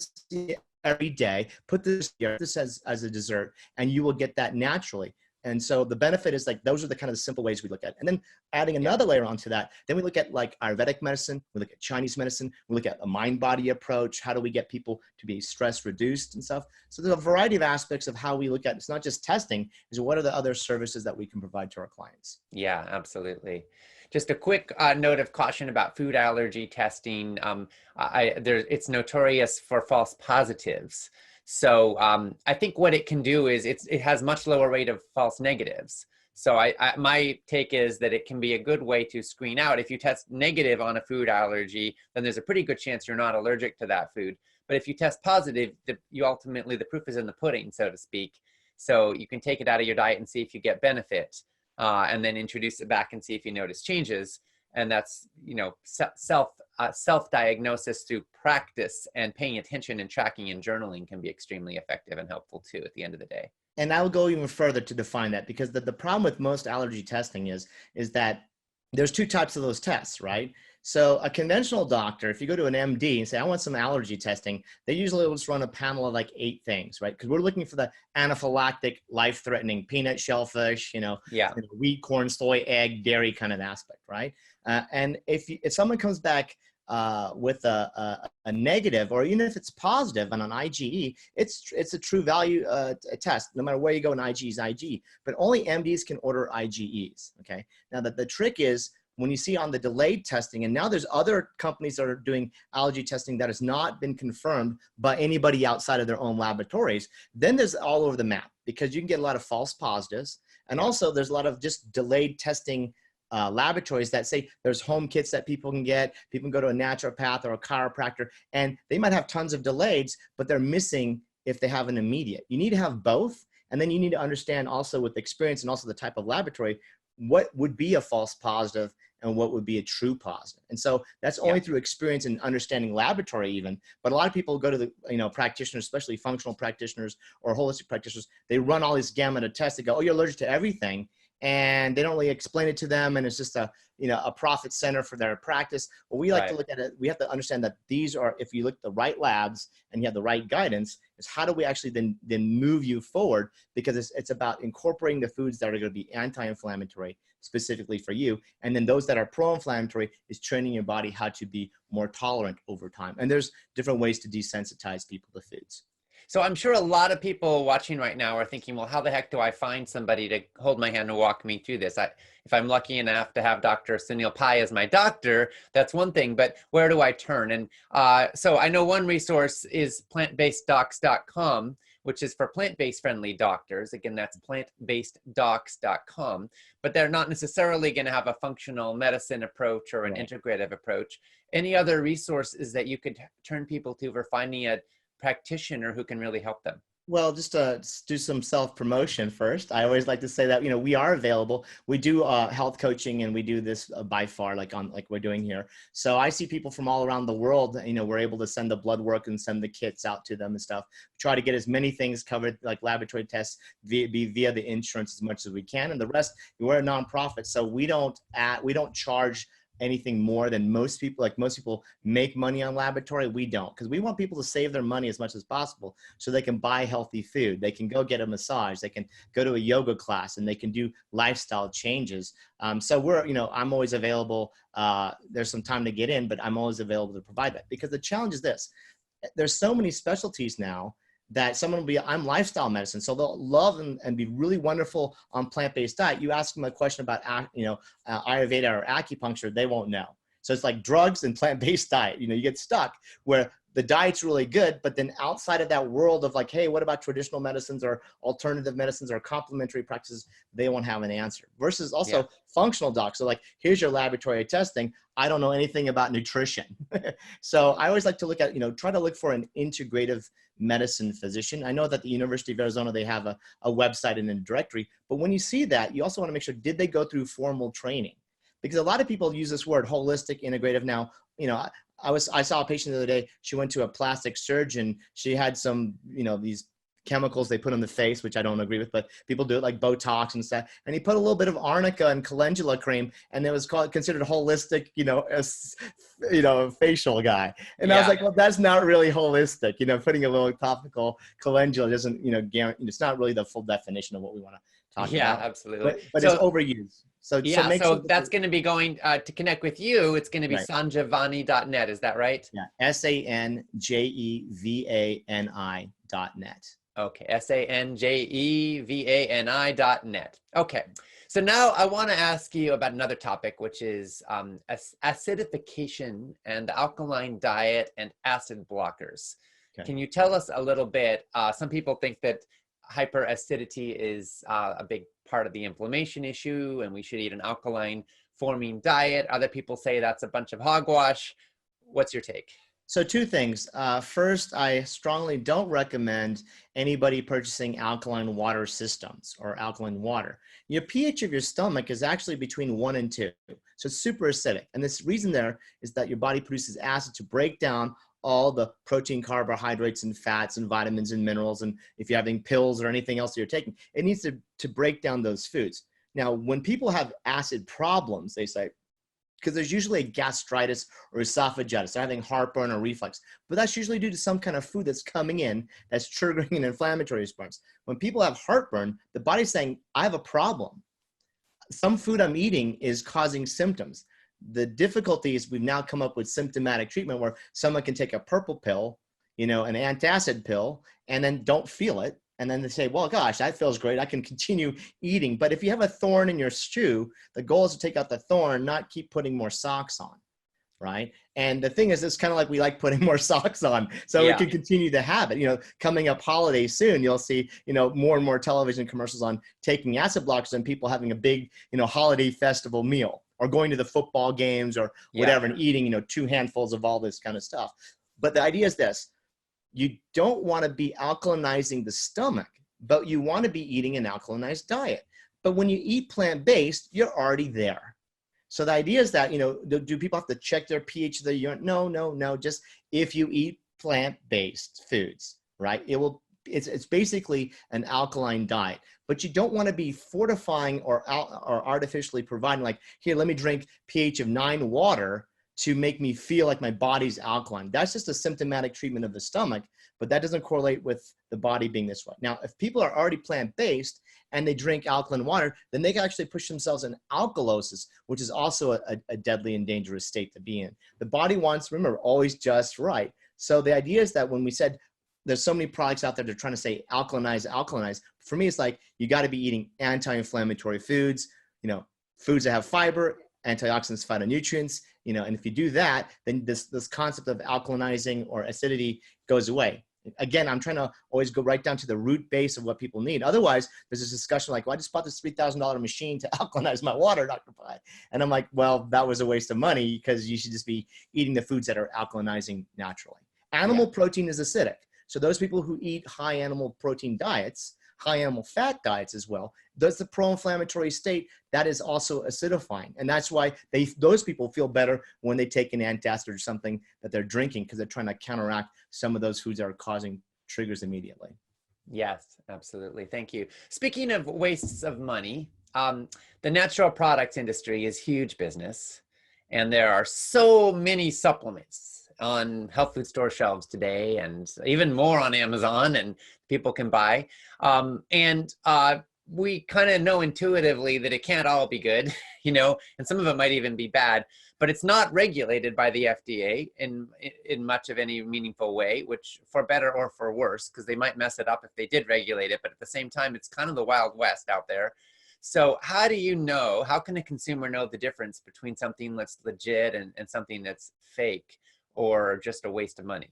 every day. Put this here, this as a dessert, and you will get that naturally. And so the benefit is like, those are the kind of the simple ways we look at it. And then adding another layer onto that, then we look at like Ayurvedic medicine, we look at Chinese medicine, we look at a mind-body approach. How do we get people to be stress reduced and stuff? So there's a variety of aspects of how we look at, it's not just testing, is what are the other services that we can provide to our clients? Yeah, absolutely. Just a quick note of caution about food allergy testing. It's notorious for false positives. So I think what it can do is it has much lower rate of false negatives. So my take is that it can be a good way to screen out. If you test negative on a food allergy, then there's a pretty good chance you're not allergic to that food. But if you test positive, the proof is in the pudding, so to speak. So you can take it out of your diet and see if you get benefit, and then introduce it back and see if you notice changes. And that's, self-diagnosis through practice, and paying attention and tracking and journaling can be extremely effective and helpful too at the end of the day. And I will go even further to define that, because the problem with most allergy testing is that there's 2 types of those tests, right? So a conventional doctor, if you go to an MD and say, I want some allergy testing, they usually will just run a panel of like 8 things, right? Because we're looking for the anaphylactic, life-threatening peanut, shellfish, wheat, corn, soy, egg, dairy kind of aspect, right? And if someone comes back with a negative, or even if it's positive on an IgE, it's a true value test. No matter where you go, an IgE is IgE, but only MDs can order IgEs, okay? Now the trick is, when you see on the delayed testing, and now there's other companies that are doing allergy testing that has not been confirmed by anybody outside of their own laboratories, then there's all over the map, because you can get a lot of false positives. And also there's a lot of just delayed testing laboratories that say there's home kits that people can get. People can go to a naturopath or a chiropractor, and they might have tons of delayeds, but they're missing if they have an immediate. You need to have both. And then you need to understand also, with experience and also the type of laboratory, what would be a false positive and what would be a true positive. And so that's only through experience and understanding laboratory even. But a lot of people go to the practitioners, especially functional practitioners or holistic practitioners, they run all this gamut of tests. They go, oh, you're allergic to everything. And they don't really explain it to them. And it's just a profit center for their practice. But we like to look at it. We have to understand that these are, if you look at the right labs and you have the right guidance, is how do we actually then move you forward? Because it's about incorporating the foods that are going to be anti-inflammatory specifically for you. And then those that are pro-inflammatory is training your body how to be more tolerant over time. And there's different ways to desensitize people to foods. So I'm sure a lot of people watching right now are thinking, well, how the heck do I find somebody to hold my hand and walk me through this? If I'm lucky enough to have Dr. Sunil Pai as my doctor, that's one thing, but where do I turn? And so I know one resource is plantbaseddocs.com, which is for plant-based friendly doctors. Again, that's plantbaseddocs.com, but they're not necessarily going to have a functional medicine approach or an integrative approach. Any other resources that you could turn people to for finding a practitioner who can really help them? Well, just to do some self-promotion first, I always like to say that, we are available. We do health coaching, and we do this by far, like we're doing here. So I see people from all around the world. We're able to send the blood work and send the kits out to them and stuff. Try to get as many things covered, like laboratory tests, via the insurance as much as we can. And the rest, we're a nonprofit, so we don't charge anything more than most people. Like most people make money on laboratory, we don't, because we want people to save their money as much as possible so they can buy healthy food, they can go get a massage, they can go to a yoga class, and they can do lifestyle changes. So we're, I'm always available. There's some time to get in, but I'm always available to provide that, because the challenge is this: there's so many specialties now that someone will be, I'm lifestyle medicine, so they'll love and be really wonderful on plant-based diet. You ask them a question about, Ayurveda or acupuncture, they won't know. So it's like drugs and plant-based diet. You get stuck where the diet's really good, but then outside of that world of like, hey, what about traditional medicines or alternative medicines or complementary practices? They won't have an answer. Versus also functional docs. So like, here's your laboratory testing. I don't know anything about nutrition. So I always like to look at, try to look for an integrative medicine physician. I know that the University of Arizona, they have a website and a directory, but when you see that, you also want to make sure, did they go through formal training? Because a lot of people use this word holistic, integrative. Now, I saw a patient the other day. She went to a plastic surgeon. She had some, these chemicals they put on the face, which I don't agree with, but people do it like Botox and stuff. And he put a little bit of arnica and calendula cream, and it was considered holistic, facial guy. And I was like, well, that's not really holistic. Putting a little topical calendula doesn't, guarantee. It's not really the full definition of what we want to talk about. Yeah, absolutely. But so, it's overused. So make sure that's going to be going to connect with you. It's going to be sanjevani.net. Is that right? Yeah. SANJEVANI.net. Okay. SANJEVANI.net. Okay. So now I want to ask you about another topic, which is acidification and the alkaline diet and acid blockers. Okay. Can you tell us a little bit? Some people think that hyperacidity is a big part of the inflammation issue and we should eat an alkaline forming diet. Other people say that's a bunch of hogwash. What's your take? So two things. First, I strongly don't recommend anybody purchasing alkaline water systems or alkaline water. Your pH of your stomach is actually between 1 and 2. So it's super acidic. And this reason there is that your body produces acid to break down all the protein, carbohydrates, and fats, and vitamins, and minerals. And if you're having pills or anything else you're taking, it needs to break down those foods. Now, when people have acid problems, they say, because there's usually a gastritis or esophagitis, they're having heartburn or reflux, but that's usually due to some kind of food that's coming in that's triggering an inflammatory response. When people have heartburn, the body's saying, I have a problem. Some food I'm eating is causing symptoms. The difficulty is we've now come up with symptomatic treatment where someone can take a purple pill, an antacid pill, and then don't feel it. And then they say, well, gosh, that feels great. I can continue eating. But if you have a thorn in your shoe, the goal is to take out the thorn, not keep putting more socks on, right? And the thing is, it's kind of like we like putting more socks on so we can continue the habit. Coming up holiday soon, you'll see, more and more television commercials on taking acid blockers and people having a big, holiday festival meal or going to the football games or whatever and eating, 2 handfuls of all this kind of stuff. But the idea is this. You don't want to be alkalinizing the stomach, but you want to be eating an alkalinized diet. But when you eat plant-based, you're already there. So the idea is that, do people have to check their pH of the urine? No. Just if you eat plant-based foods, right? It's basically an alkaline diet. But you don't want to be fortifying or artificially providing like, here, let me drink pH of 9 water to make me feel like my body's alkaline. That's just a symptomatic treatment of the stomach, but that doesn't correlate with the body being this way. Now, if people are already plant-based and they drink alkaline water, then they can actually push themselves in alkalosis, which is also a deadly and dangerous state to be in. The body wants, remember, always just right. So the idea is that when we said there's so many products out there that are trying to say alkalinize, for me, it's like you got to be eating anti-inflammatory foods, foods that have fiber, antioxidants, phytonutrients, and if you do that, then this concept of alkalinizing or acidity goes away. Again, I'm trying to always go right down to the root base of what people need. Otherwise, there's this discussion like, well, I just bought this $3,000 machine to alkalinize my water, Dr. Pai. And I'm like, well, that was a waste of money because you should just be eating the foods that are alkalinizing naturally. Animal protein is acidic. So those people who eat high animal protein diets, high animal fat diets as well, does the pro-inflammatory state, that is also acidifying. And that's why those people feel better when they take an antacid or something that they're drinking because they're trying to counteract some of those foods that are causing triggers immediately. Yes, absolutely. Thank you. Speaking of wastes of money, the natural products industry is huge business. And there are so many supplements on health food store shelves today, and even more on Amazon, and people can buy. We kind of know intuitively that it can't all be good, and some of it might even be bad, but it's not regulated by the FDA in much of any meaningful way, which for better or for worse, because they might mess it up if they did regulate it, but at the same time, it's kind of the Wild West out there. So how can a consumer know the difference between something that's legit and something that's fake or just a waste of money?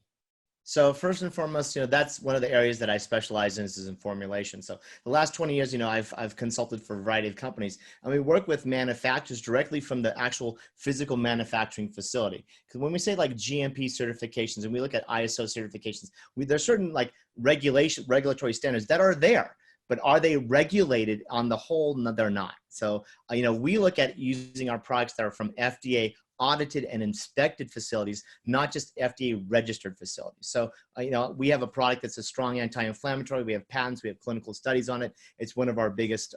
So first and foremost, that's one of the areas that I specialize in is in formulation. So the last 20 years, I've consulted for a variety of companies, and we work with manufacturers directly from the actual physical manufacturing facility. Because when we say like GMP certifications and we look at ISO certifications, there's certain like regulatory standards that are there. But are they regulated on the whole? No, they're not. So, we look at using our products that are from FDA audited and inspected facilities, not just FDA registered facilities. So, we have a product that's a strong anti-inflammatory. We have patents, we have clinical studies on it. It's one of our biggest,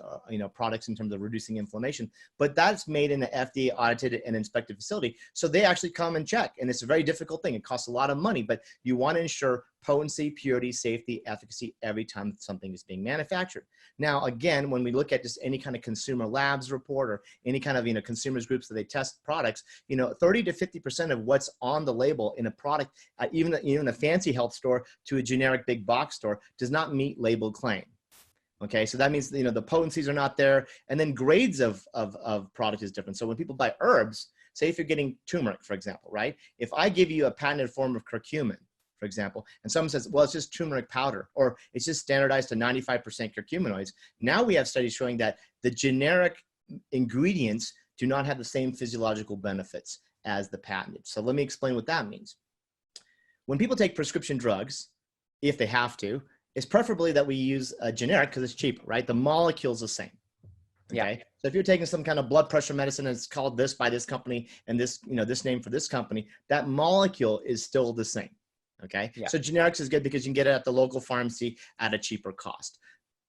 products in terms of reducing inflammation, but that's made in an FDA audited and inspected facility. So they actually come and check, and it's a very difficult thing. It costs a lot of money, but you want to ensure potency, purity, safety, efficacy every time something is being manufactured. Now, again, when we look at just any kind of consumer labs report or any kind of, consumers groups that they test products, 30 to 50% of what's on the label in a product, even a fancy health store to a generic big box store, does not meet label claim. Okay, so that means, the potencies are not there, and then grades of product is different. So when people buy herbs, say if you're getting turmeric, for example, right? If I give you a patented form of curcumin, for example, and someone says, well, it's just turmeric powder, or it's just standardized to 95% curcuminoids. Now we have studies showing that the generic ingredients do not have the same physiological benefits as the patented. So let me explain what that means. When people take prescription drugs, if they have to, it's preferably that we use a generic because it's cheaper, right? The molecule's the same. Okay. Yeah. So if you're taking some kind of blood pressure medicine and it's called this by this company and this, this name for this company, that molecule is still the same. Okay. Yeah. So generics is good because you can get it at the local pharmacy at a cheaper cost.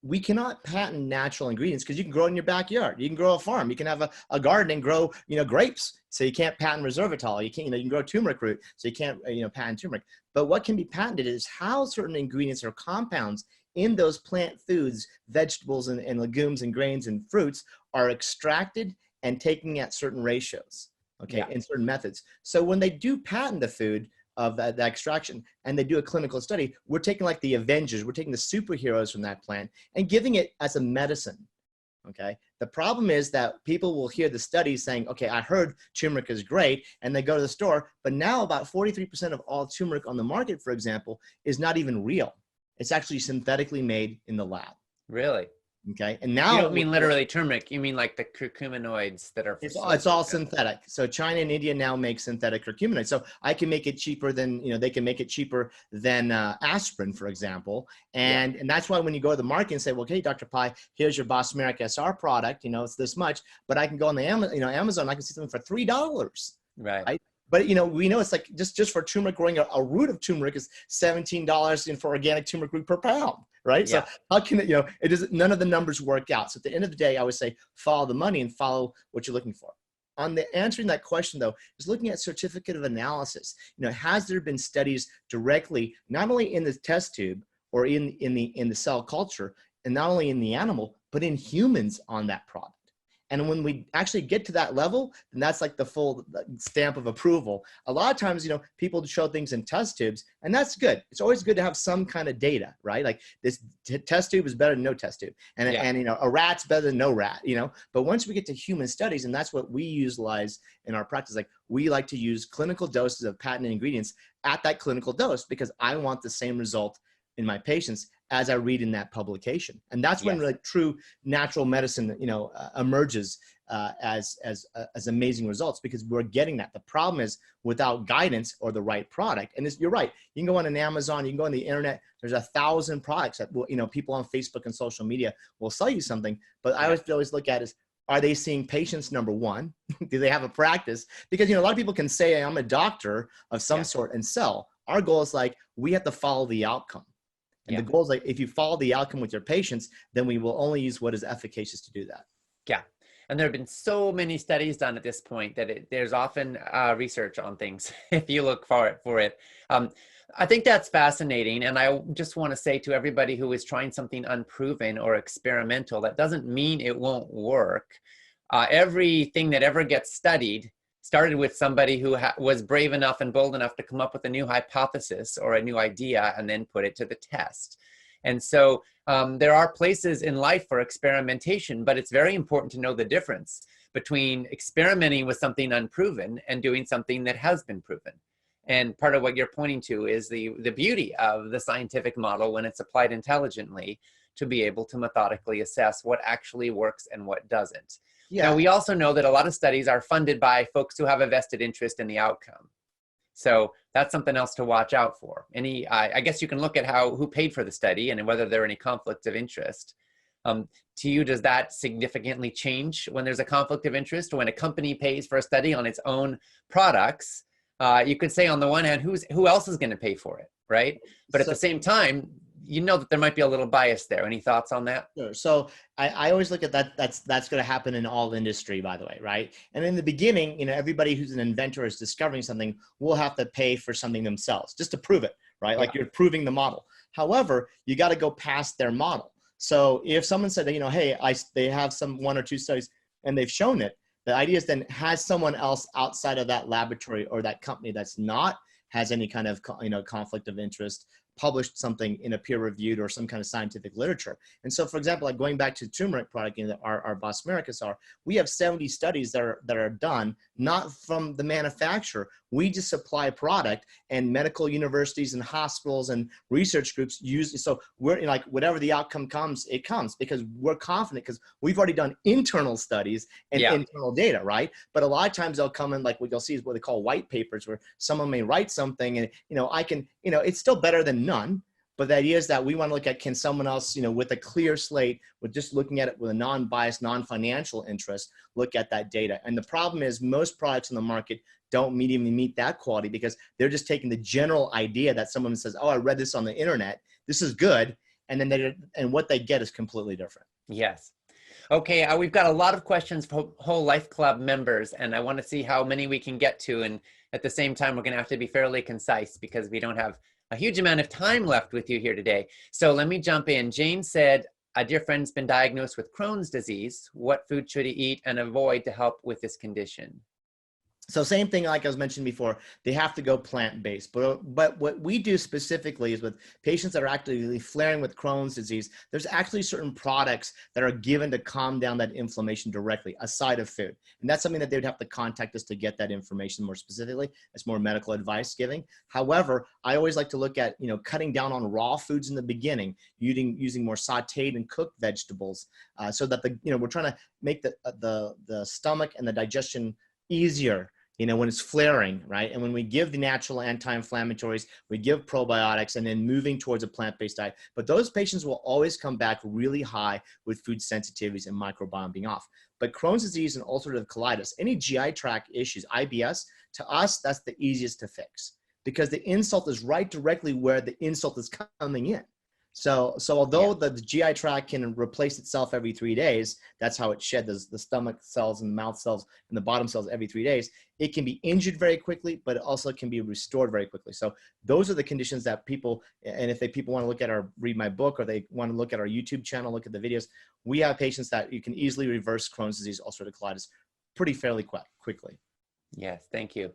We cannot patent natural ingredients because you can grow it in your backyard. You can grow a farm. You can have a garden and grow, grapes. So you can't patent resveratrol. You can't, you can grow turmeric root. So you can't, patent turmeric. But what can be patented is how certain ingredients or compounds in those plant foods, vegetables and legumes and grains and fruits are extracted and taken at certain ratios, okay, in certain methods. So when they do patent the food of the extraction and they do a clinical study, we're taking like the Avengers, we're taking the superheroes from that plant and giving it as a medicine, okay? The problem is that people will hear the studies saying, okay, I heard turmeric is great, and they go to the store, but now about 43% of all turmeric on the market, for example, is not even real. It's actually synthetically made in the lab. Really? Okay. And now you don't mean literally turmeric. You mean like the curcuminoids that are. It's all synthetic. So China and India now make synthetic curcuminoids. So I can make it cheaper than, they can make it cheaper than aspirin, for example. And that's why when you go to the market and say, well, okay, Dr. Pai, here's your Bosmeric SR product, it's this much, but I can go on the Amazon, I can see something for $3. Right. But, we know it's like just for turmeric growing, a root of turmeric is $17 for organic turmeric root per pound, right? So how can it, it doesn't, none of the numbers work out. So at the end of the day, I would say follow the money and follow what you're looking for. On the answering that question, though, is looking at certificate of analysis. Has there been studies directly, not only in the test tube or in the cell culture, and not only in the animal, but in humans on that product? And when we actually get to that level, then that's like the full stamp of approval. A lot of times, people show things in test tubes, and that's good. It's always good to have some kind of data, right? Like this test tube is better than no test tube. And a rat's better than no rat, But once we get to human studies, and that's what we utilize in our practice, like we like to use clinical doses of patented ingredients at that clinical dose because I want the same result in my patients as I read in that publication. And that's when like true natural medicine, emerges as amazing results because we're getting that. The problem is without guidance or the right product. And you're right. You can go on an Amazon, you can go on the internet. There's 1,000 products that will, people on Facebook and social media will sell you something. But I always look at is, are they seeing patients, number one? Do they have a practice? Because, a lot of people can say, I'm a doctor of some sort and sell. Our goal is like, we have to follow the outcome. And the goal is like, if you follow the outcome with your patients, then we will only use what is efficacious to do that. Yeah. And there have been so many studies done at this point that there's often research on things if you look for it. I think that's fascinating. And I just want to say to everybody who is trying something unproven or experimental, that doesn't mean it won't work. Everything that ever gets studied started with somebody who was brave enough and bold enough to come up with a new hypothesis or a new idea and then put it to the test. And so there are places in life for experimentation, but it's very important to know the difference between experimenting with something unproven and doing something that has been proven. And part of what you're pointing to is the beauty of the scientific model when it's applied intelligently to be able to methodically assess what actually works and what doesn't. Yeah. Now, we also know that a lot of studies are funded by folks who have a vested interest in the outcome. So that's something else to watch out for. I guess you can look at who paid for the study and whether there are any conflicts of interest. To you, does that significantly change when there's a conflict of interest? When a company pays for a study on its own products, you could say on the one hand, who else is going to pay for it, right? But at the same time, you know that there might be a little bias there. Any thoughts on that? Sure. So I always look at that. That's going to happen in all industry, by the way, right? And in the beginning, everybody who's an inventor is discovering something will have to pay for something themselves just to prove it, right? Yeah. Like you're proving the model. However, you got to go past their model. So if someone said, hey, they have some 1 or 2 studies and they've shown it, the idea is then has someone else outside of that laboratory or that company that's not has any kind of conflict of interest published something in a peer-reviewed or some kind of scientific literature. And so, for example, like going back to turmeric product, our Bosmericus we have 70 studies that are done, not from the manufacturer. We just supply product, and medical universities and hospitals and research groups use it. So we're like, whatever the outcome comes, it comes because we're confident because we've already done internal studies and internal data, right? But a lot of times they'll come in, like what you'll see is what they call white papers, where someone may write something and, it's still better than none. But the idea is that we want to look at, can someone else, with a clear slate, with just looking at it with a non-biased, non-financial interest, look at that data. And the problem is most products in the market don't even meet that quality because they're just taking the general idea that someone says, oh, I read this on the internet, this is good. And then what they get is completely different. Yes. Okay, we've got a lot of questions for Whole Life Club members, and I want to see how many we can get to. And at the same time, we're going to have to be fairly concise because we don't have a huge amount of time left with you here today. So let me jump in. Jane said, a dear friend's been diagnosed with Crohn's disease. What food should he eat and avoid to help with this condition? So same thing, like I was mentioning before, they have to go plant-based. But what we do specifically is with patients that are actually flaring with Crohn's disease, there's actually certain products that are given to calm down that inflammation directly, aside of food. And that's something that they would have to contact us to get that information more specifically. It's more medical advice giving. However, I always like to look at, cutting down on raw foods in the beginning, using more sauteed and cooked vegetables, so that we're trying to make the stomach and the digestion easier, when it's flaring, right? And when we give the natural anti-inflammatories, we give probiotics, and then moving towards a plant-based diet. But those patients will always come back really high with food sensitivities and microbiome being off. But Crohn's disease and ulcerative colitis, any GI tract issues, IBS, to us, that's the easiest to fix because the insult is right directly where the insult is coming in. So although the GI tract can replace itself every 3 days, that's how it sheds the stomach cells and the mouth cells and the bottom cells every 3 days. It can be injured very quickly, but it also can be restored very quickly. So those are the conditions that people, and if people want to look at read my book, or they want to look at our YouTube channel, look at the videos, we have patients that you can easily reverse Crohn's disease, ulcerative colitis fairly quickly. Yes, thank you.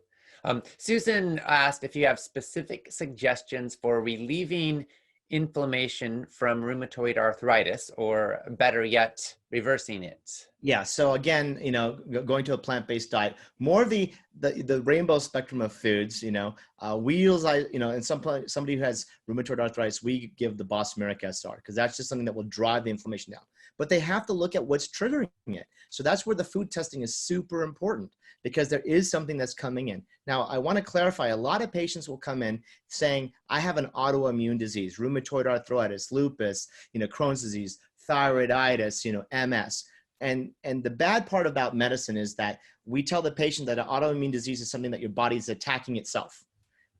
Susan asked if you have specific suggestions for relieving inflammation from rheumatoid arthritis, or better yet, reversing it. Yeah. So again, going to a plant-based diet, more of the rainbow spectrum of foods, we use, and somebody who has rheumatoid arthritis, we give the Bosmeric SR because that's just something that will drive the inflammation down. But they have to look at what's triggering it. So that's where the food testing is super important because there is something that's coming in. Now, I want to clarify, a lot of patients will come in saying, I have an autoimmune disease, rheumatoid arthritis, lupus, Crohn's disease, thyroiditis, MS. And the bad part about medicine is that we tell the patient that an autoimmune disease is something that your body is attacking itself,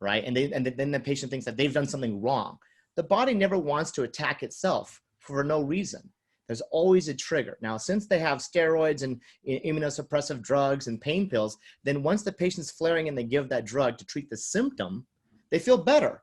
right? And then the patient thinks that they've done something wrong. The body never wants to attack itself for no reason. There's always a trigger. Now, since they have steroids and immunosuppressive drugs and pain pills, then once the patient's flaring and they give that drug to treat the symptom, they feel better.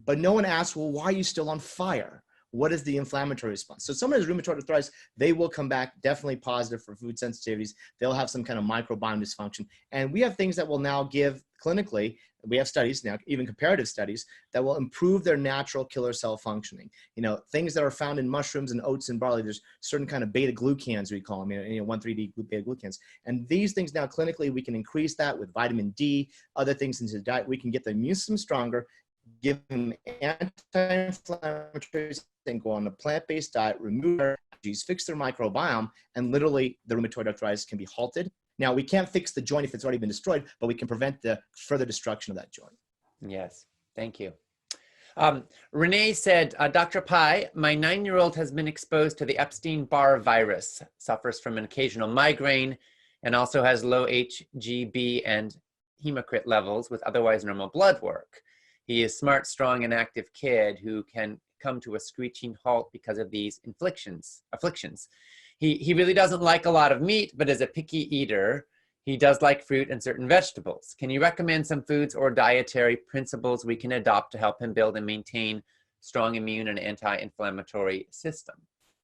But no one asks, well, why are you still on fire? what is the inflammatory response? So someone who has rheumatoid arthritis, they will come back definitely positive for food sensitivities. They'll have some kind of microbiome dysfunction. And we have things that will now give clinically, we have studies now, even comparative studies, that will improve their natural killer cell functioning. You know, things that are found in mushrooms and oats and barley, there's certain kind of beta glucans, we call them, 1,3-D beta glucans. And these things now clinically, we can increase that with vitamin D, other things into the diet. We can get the immune system stronger, give them anti-inflammatories, and go on a plant-based diet, remove allergies, fix their microbiome, and literally the rheumatoid arthritis can be halted. Now, we can't fix the joint if it's already been destroyed, but we can prevent the further destruction of that joint. Yes, thank you. Renee said, Dr. Pai, my 9-year-old has been exposed to the Epstein-Barr virus, suffers from an occasional migraine, and also has low HGB and hematocrit levels with otherwise normal blood work. He is smart, strong, and active kid who can come to a screeching halt because of these afflictions. He really doesn't like a lot of meat, but is a picky eater. He does like fruit and certain vegetables. Can you recommend some foods or dietary principles we can adopt to help him build and maintain strong immune and anti-inflammatory system?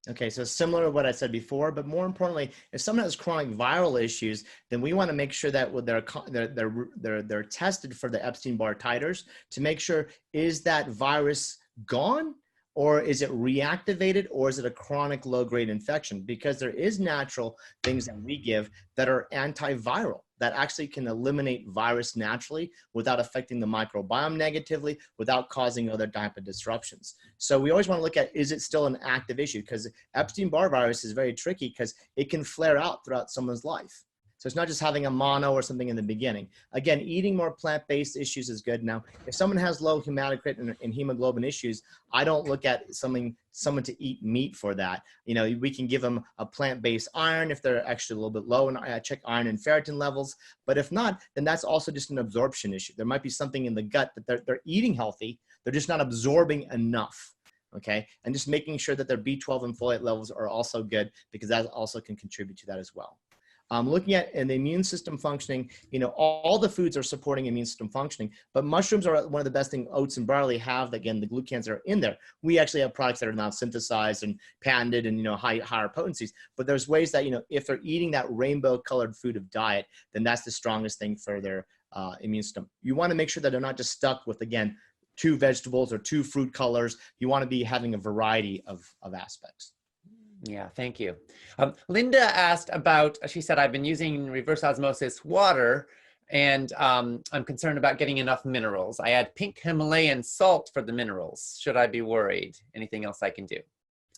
Okay, so similar to what I said before, but more importantly, if someone has chronic viral issues, then we want to make sure that they're tested for the Epstein-Barr titers to make sure, is that virus gone, or is it reactivated, or is it a chronic low-grade infection? Because there is natural things that we give that are antiviral, that actually can eliminate virus naturally without affecting the microbiome negatively, without causing other type of disruptions. So we always want to look at, is it still an active issue? Because Epstein-Barr virus is very tricky because it can flare out throughout someone's life. So it's not just having a mono or something in the beginning. Again, eating more plant-based issues is good. Now, if someone has low hematocrit and hemoglobin issues, I don't look at someone to eat meat for that. You know, we can give them a plant-based iron if they're actually a little bit low, and I check iron and ferritin levels. But if not, then that's also just an absorption issue. There might be something in the gut that they're eating healthy, they're just not absorbing enough. Okay, and just making sure that their B12 and folate levels are also good, because that also can contribute to that as well. Looking at the immune system functioning, you know, all the foods are supporting immune system functioning, but mushrooms are one of the best things. Oats and barley have, again, the glucans are in there. We actually have products that are now synthesized and patented and, you know, higher potencies, but there's ways that, you know, if they're eating that rainbow colored food of diet, then that's the strongest thing for their immune system. You want to make sure that they're not just stuck with, again, 2 vegetables or 2 fruit colors. You want to be having a variety of aspects. Yeah, thank you. Linda asked about, she said, I've been using reverse osmosis water, and I'm concerned about getting enough minerals. I add pink Himalayan salt for the minerals. Should I be worried? Anything else I can do?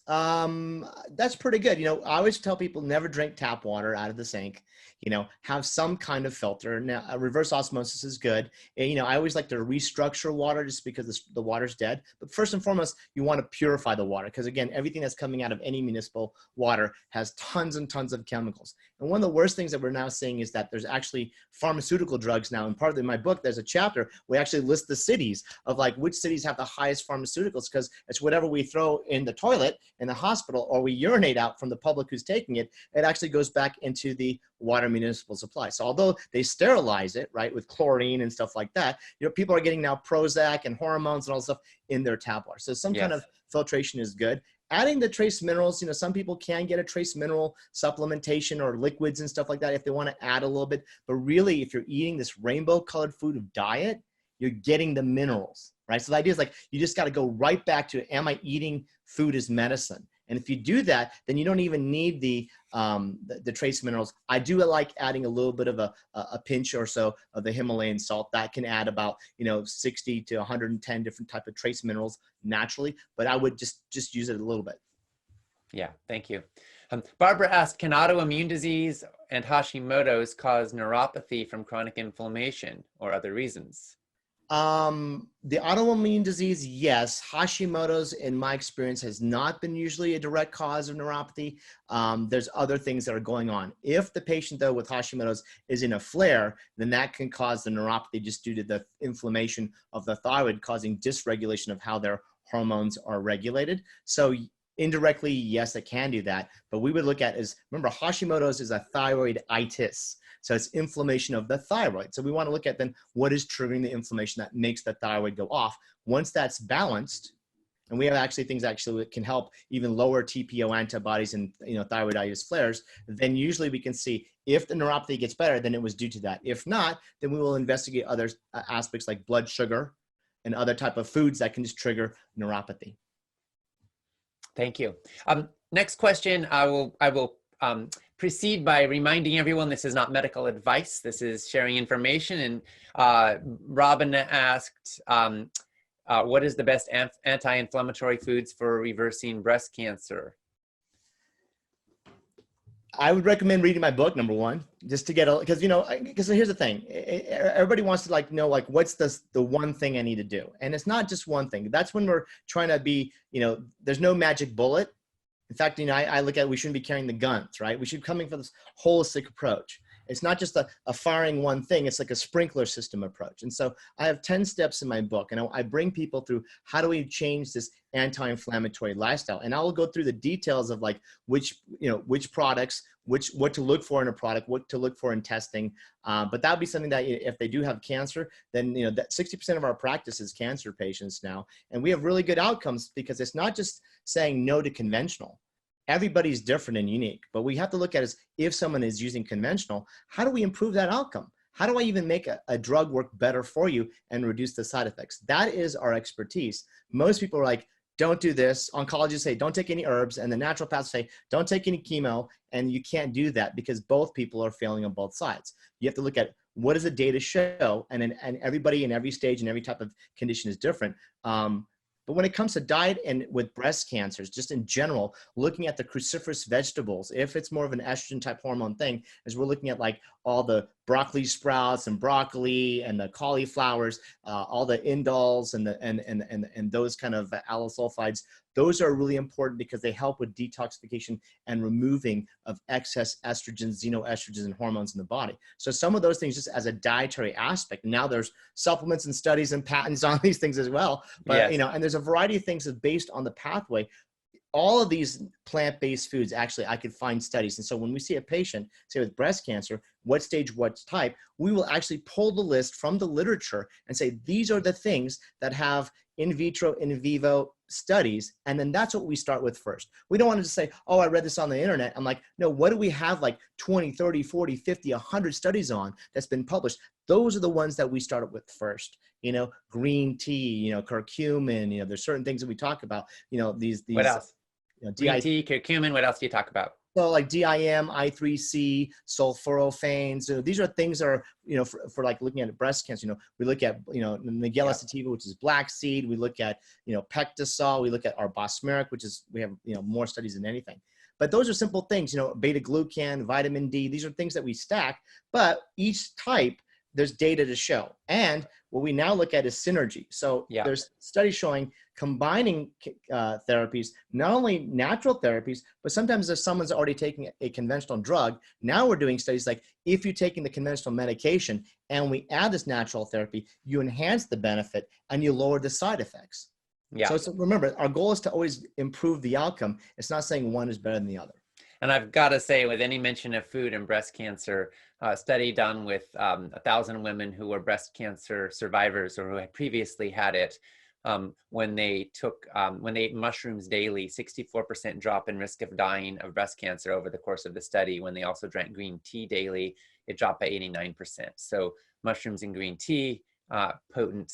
That's pretty good. You know, I always tell people never drink tap water out of the sink. You know, have some kind of filter. Now, reverse osmosis is good. And, you know, I always like to restructure water just because the water's dead. But first and foremost, you want to purify the water, because again, everything that's coming out of any municipal water has tons and tons of chemicals. And one of the worst things that we're now seeing is that there's actually pharmaceutical drugs now. And part of my book, there's a chapter where we actually list the cities of like which cities have the highest pharmaceuticals, because it's whatever we throw in the toilet in the hospital or we urinate out from the public who's taking it, it actually goes back into the water municipal supply. So although they sterilize it, right, with chlorine and stuff like that, you know, people are getting now Prozac and hormones and all this stuff in their tap water. So some kind of filtration is good. Adding the trace minerals, you know, some people can get a trace mineral supplementation or liquids and stuff like that if they want to add a little bit. But really, if you're eating this rainbow colored food of diet, you're getting the minerals, right? So the idea is like, you just got to go right back to, am I eating food as medicine? And if you do that, then you don't even need the trace minerals. I do like adding a little bit of a pinch or so of the Himalayan salt. That can add about, you know, 60 to 110 different type of trace minerals naturally, but I would just use it a little bit. Yeah, thank you. Barbara asked, can autoimmune disease and Hashimotos cause neuropathy from chronic inflammation or other reasons? The autoimmune disease, yes. Hashimoto's, in my experience, has not been usually a direct cause of neuropathy. There's other things that are going on. If the patient, though, with Hashimoto's is in a flare, then that can cause the neuropathy just due to the inflammation of the thyroid, causing dysregulation of how their hormones are regulated. So indirectly, yes, it can do that. But we would look at is, remember, Hashimoto's is a thyroiditis. So it's inflammation of the thyroid. So we want to look at then what is triggering the inflammation that makes the thyroid go off. Once that's balanced, and we have actually things actually that can help even lower TPO antibodies and thyroiditis flares, then usually we can see if the neuropathy gets better, then it was due to that. If not, then we will investigate other aspects like blood sugar and other type of foods that can just trigger neuropathy. Thank you. Next question, I will proceed by reminding everyone this is not medical advice. This is sharing information. And Robin asked, what is the best anti-inflammatory foods for reversing breast cancer? I would recommend reading my book, number one, just to get because here's the thing. Everybody wants to know what's the one thing I need to do. And it's not just one thing. That's when we're trying to be, there's no magic bullet. In fact, I look at, we shouldn't be carrying the guns, right? We should be coming for this holistic approach. It's not just a firing one thing. It's like a sprinkler system approach. And so I have 10 steps in my book, and I bring people through how do we change this anti-inflammatory lifestyle. And I will go through the details of which products, what to look for in a product, what to look for in testing. But that would be something that if they do have cancer, then that 60% of our practice is cancer patients now. And we have really good outcomes because it's not just saying no to conventional. Everybody's different and unique, but we have to look at is if someone is using conventional, how do we improve that outcome? How do I even make a drug work better for you and reduce the side effects? That is our expertise. Most people are like, don't do this. Oncologists say, don't take any herbs. And the naturopaths say, don't take any chemo. And you can't do that because both people are failing on both sides. You have to look at what does the data show? And everybody in every stage and every type of condition is different. But when it comes to diet and with breast cancers, just in general, looking at the cruciferous vegetables, if it's more of an estrogen type hormone thing, as we're looking at all the broccoli sprouts and broccoli and the cauliflowers, all the indoles and those kind of allosulfides, those are really important because they help with detoxification and removing of excess estrogens, xenoestrogens, and hormones in the body. So some of those things just as a dietary aspect. Now there's supplements and studies and patents on these things as well. But yes. And there's a variety of things that based on the pathway. All of these plant-based foods, actually, I could find studies. And so when we see a patient, say with breast cancer, what stage, what type, we will actually pull the list from the literature and say, these are the things that have in vitro, in vivo studies. And then that's what we start with first. We don't want to just say, oh, I read this on the internet. I'm like, no, what do we have 20, 30, 40, 50, 100 studies on that's been published? Those are the ones that we start with first. Green tea, curcumin, there's certain things that we talk about, these. What else? Green tea, curcumin, what else do you talk about? So like DIM, I3C, sulforaphanes. So these are things that are, for looking at breast cancer, we look at, Nigella sativa, which is black seed. We look at, pectosol. We look at our bosmeric, which is, we have, more studies than anything. But those are simple things, beta glucan, vitamin D. These are things that we stack, but each type, there's data to show. And what we now look at is synergy. So there's studies showing combining therapies, not only natural therapies, but sometimes if someone's already taking a conventional drug, now we're doing studies like if you're taking the conventional medication and we add this natural therapy, you enhance the benefit and you lower the side effects. Yeah. So remember, our goal is to always improve the outcome. It's not saying one is better than the other. And I've got to say, with any mention of food and breast cancer, a study done with 1,000 women who were breast cancer survivors or who had previously had it, when they ate mushrooms daily, 64% drop in risk of dying of breast cancer over the course of the study. When they also drank green tea daily, it dropped by 89%. So mushrooms and green tea, potent.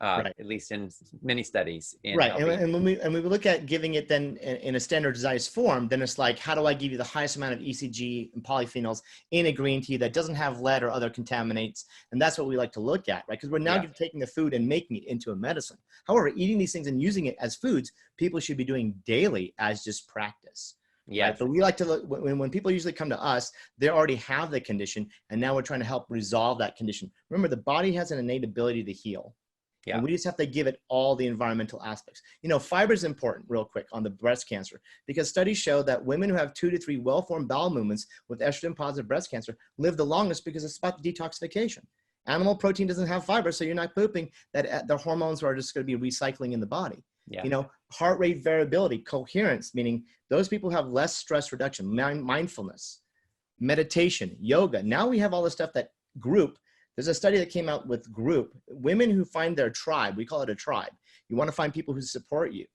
Right. At least in many studies. Right. And when we look at giving it then in a standardized form, then it's like, how do I give you the highest amount of ECG and polyphenols in a green tea that doesn't have lead or other contaminants? And that's what we like to look at, right? Because we're now taking the food and making it into a medicine. However, eating these things and using it as foods, people should be doing daily as just practice. Yeah. Right? But we like to look, when people usually come to us, they already have the condition. And now we're trying to help resolve that condition. Remember, the body has an innate ability to heal. Yeah. And we just have to give it all the environmental aspects. Fiber is important real quick on the breast cancer because studies show that women who have 2 to 3 well-formed bowel movements with estrogen positive breast cancer live the longest because it's about detoxification. Animal protein doesn't have fiber, so you're not pooping, that the hormones are just going to be recycling in the body. Yeah. Heart rate variability, coherence, meaning those people have less stress reduction, mindfulness, meditation, yoga. Now we have all this stuff that group. There's a study that came out with group women who find their tribe. We call it a tribe. You want to find people who support you.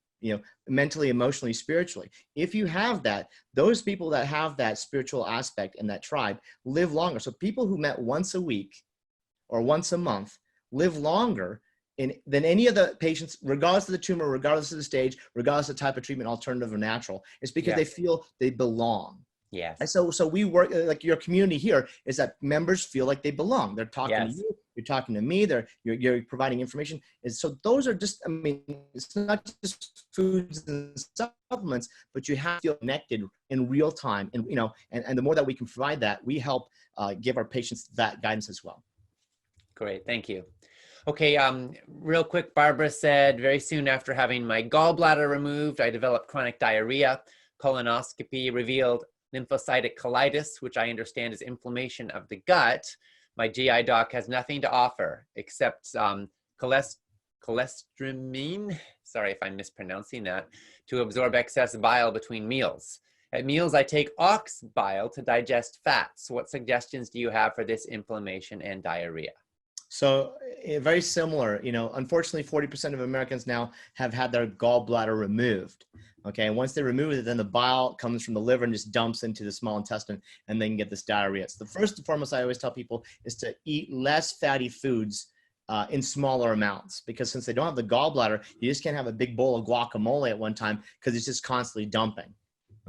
mentally, emotionally, spiritually. If you have that, those people that have that spiritual aspect in that tribe live longer. So people who met once a week or once a month live longer than any of the patients, regardless of the tumor, regardless of the stage, regardless of the type of treatment, alternative or natural. It's because they feel they belong. Yes. And so we work, like your community here is that members feel like they belong. They're talking to you, you're talking to me, you're providing information. And so those are just, I mean, it's not just foods and supplements, but you have to feel connected in real time. And, and the more that we can provide that, we help give our patients that guidance as well. Great, thank you. Okay, real quick, Barbara said, very soon after having my gallbladder removed, I developed chronic diarrhea. Colonoscopy revealed lymphocytic colitis, which I understand is inflammation of the gut. My GI doc has nothing to offer except cholestyramine, sorry if I'm mispronouncing that, to absorb excess bile between meals. At meals, I take ox bile to digest fats. What suggestions do you have for this inflammation and diarrhea? So very similar, unfortunately, 40% of Americans now have had their gallbladder removed. Okay. And once they remove it, then the bile comes from the liver and just dumps into the small intestine, and then get this diarrhea. So the first and foremost, I always tell people is to eat less fatty foods in smaller amounts, because since they don't have the gallbladder, you just can't have a big bowl of guacamole at one time because it's just constantly dumping.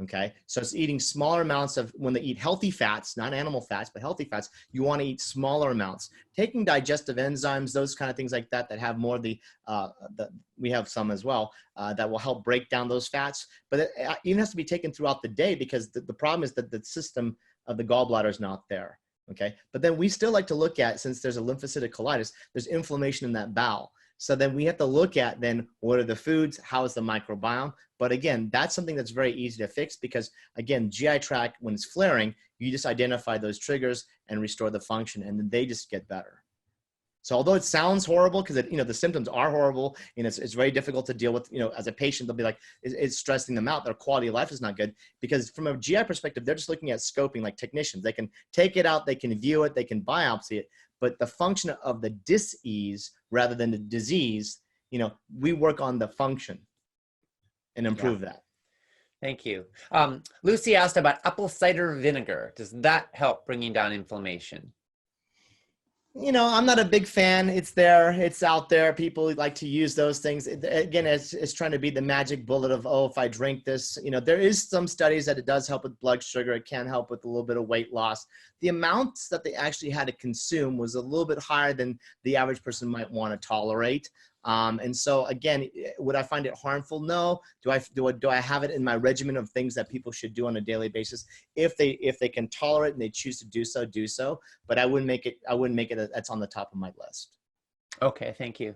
Okay. So it's eating smaller amounts of, when they eat healthy fats, not animal fats, but healthy fats, you want to eat smaller amounts, taking digestive enzymes, those kind of things like that, that have more of we have some as well, that will help break down those fats, but it even has to be taken throughout the day, because the problem is that the system of the gallbladder is not there. Okay. But then we still like to look at, since there's a lymphocytic colitis, there's inflammation in that bowel. So then we have to look at then what are the foods, how is the microbiome? But again, that's something that's very easy to fix, because again, GI tract, when it's flaring, you just identify those triggers and restore the function, and then they just get better. So although it sounds horrible, because the symptoms are horrible, it's very difficult to deal with, as a patient, they'll be like, it's stressing them out. Their quality of life is not good, because from a GI perspective, they're just looking at scoping like technicians. They can take it out, they can view it, they can biopsy it, but the function of the dis-ease rather than the disease, we work on the function and improve that. Thank you. Lucy asked about apple cider vinegar. Does that help bringing down inflammation? I'm not a big fan. It's there, it's out there. People like to use those things. Again, it's trying to be the magic bullet of, oh, if I drink this, there is some studies that it does help with blood sugar. It can help with a little bit of weight loss. The amounts that they actually had to consume was a little bit higher than the average person might want to tolerate. And so again, would I find it harmful? No. Do I have it in my regimen of things that people should do on a daily basis? If they can tolerate and they choose to do so, do so. But I wouldn't make it that's on the top of my list. Okay, thank you.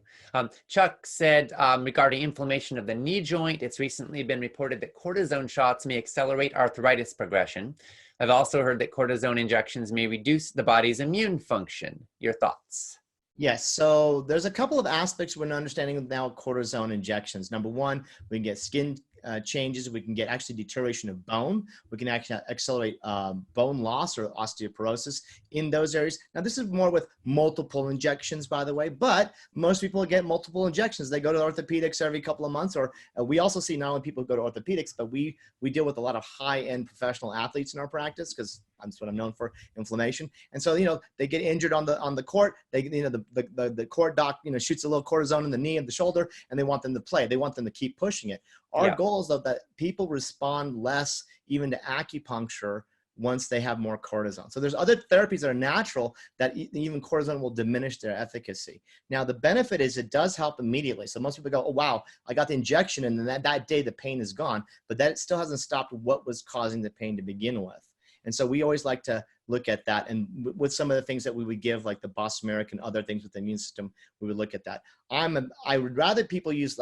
Chuck said regarding inflammation of the knee joint, it's recently been reported that cortisone shots may accelerate arthritis progression. I've also heard that cortisone injections may reduce the body's immune function. Your thoughts? Yes. So there's a couple of aspects we're understanding now of cortisone injections. Number one, we can get skin changes. We can get actually deterioration of bone. We can actually accelerate bone loss or osteoporosis in those areas. Now, this is more with multiple injections, by the way, but most people get multiple injections. They go to orthopedics every couple of months, or we also see not only people who go to orthopedics, but we deal with a lot of high-end professional athletes in our practice, because that's what I'm known for, inflammation. And so, they get injured on the court. They, the court doc, shoots a little cortisone in the knee and the shoulder, and they want them to play. They want them to keep pushing it. Our goal is that people respond less even to acupuncture once they have more cortisone. So there's other therapies that are natural that even cortisone will diminish their efficacy. Now, the benefit is it does help immediately. So most people go, oh, wow, I got the injection, and then that day the pain is gone, but that still hasn't stopped what was causing the pain to begin with. And so we always like to look at that. And with some of the things that we would give, like the Bosmeric and other things with the immune system, we would look at that. I would rather people use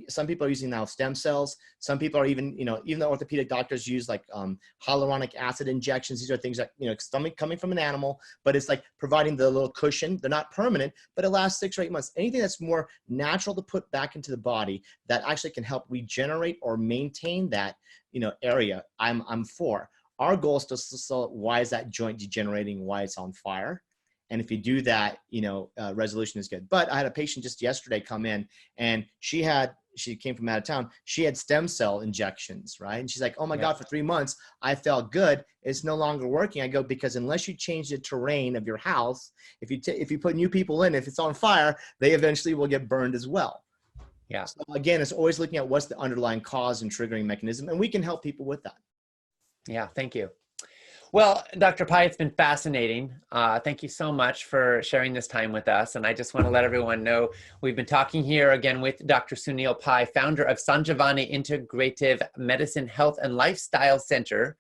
some people are using now stem cells. Some people are even the orthopedic doctors use like hyaluronic acid injections. These are things that, coming from an animal, but it's like providing the little cushion. They're not permanent, but it lasts 6 or 8 months. Anything that's more natural to put back into the body that actually can help regenerate or maintain that, area, I'm for. Our goal is to solve why is that joint degenerating, why it's on fire. And if you do that, resolution is good. But I had a patient just yesterday come in, and she had she came from out of town. She had stem cell injections, right? And she's like, oh my God, for 3 months, I felt good. It's no longer working. I go, because unless you change the terrain of your house, if you put new people in, if it's on fire, they eventually will get burned as well. Yeah. So again, it's always looking at what's the underlying cause and triggering mechanism, and we can help people with that. Yeah, thank you. Well, Dr. Pai, it's been fascinating. Thank you so much for sharing this time with us. And I just want to let everyone know we've been talking here again with Dr. Sunil Pai, founder of Sanjivani Integrative Medicine Health and Lifestyle Center.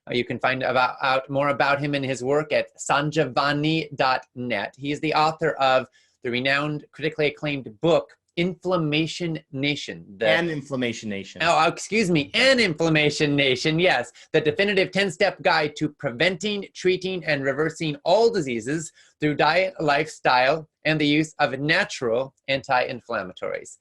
You can find out more about him and his work at sanjivani.net. He is the author of the renowned, critically acclaimed book, Inflammation Nation. And Inflammation Nation. Oh, excuse me. And Inflammation Nation. Yes. The definitive 10-step guide to preventing, treating, and reversing all diseases through diet, lifestyle, and the use of natural anti-inflammatories.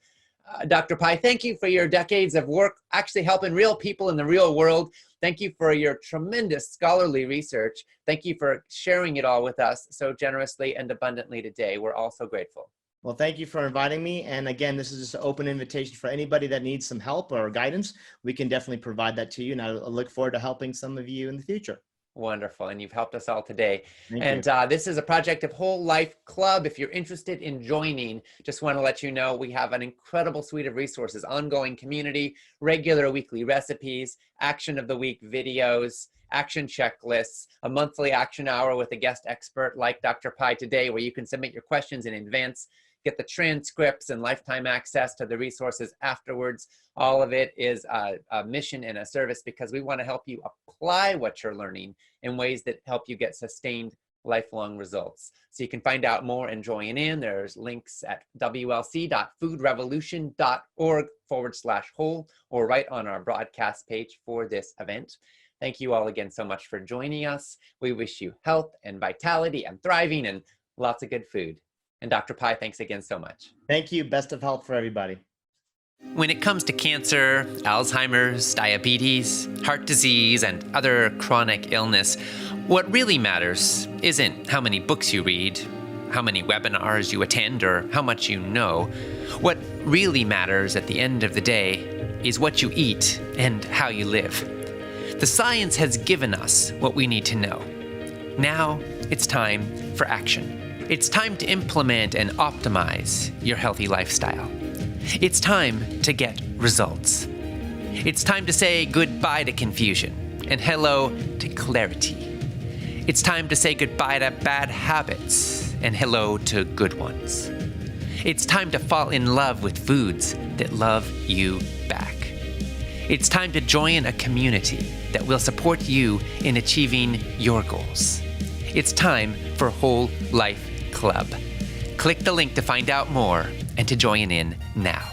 Dr. Pai, thank you for your decades of work actually helping real people in the real world. Thank you for your tremendous scholarly research. Thank you for sharing it all with us so generously and abundantly today. We're all so grateful. Well, thank you for inviting me. And again, this is just an open invitation for anybody that needs some help or guidance. We can definitely provide that to you. And I look forward to helping some of you in the future. Wonderful. And you've helped us all today. Thank you. This is a project of Whole Life Club. If you're interested in joining, just want to let you know we have an incredible suite of resources, ongoing community, regular weekly recipes, action of the week videos, action checklists, a monthly action hour with a guest expert like Dr. Pai today, where you can submit your questions in advance, get the transcripts and lifetime access to the resources afterwards. All of it is a mission and a service because we want to help you apply what you're learning in ways that help you get sustained lifelong results. So you can find out more and join in. There's links at wlc.foodrevolution.org/whole or right on our broadcast page for this event. Thank you all again so much for joining us. We wish you health and vitality and thriving and lots of good food. And Dr. Pai, thanks again so much. Thank you. Best of health for everybody. When it comes to cancer, Alzheimer's, diabetes, heart disease, and other chronic illness, what really matters isn't how many books you read, how many webinars you attend, or how much you know. What really matters at the end of the day is what you eat and how you live. The science has given us what we need to know. Now it's time for action. It's time to implement and optimize your healthy lifestyle. It's time to get results. It's time to say goodbye to confusion and hello to clarity. It's time to say goodbye to bad habits and hello to good ones. It's time to fall in love with foods that love you back. It's time to join a community that will support you in achieving your goals. It's time for Whole Life Club. Click the link to find out more and to join in now.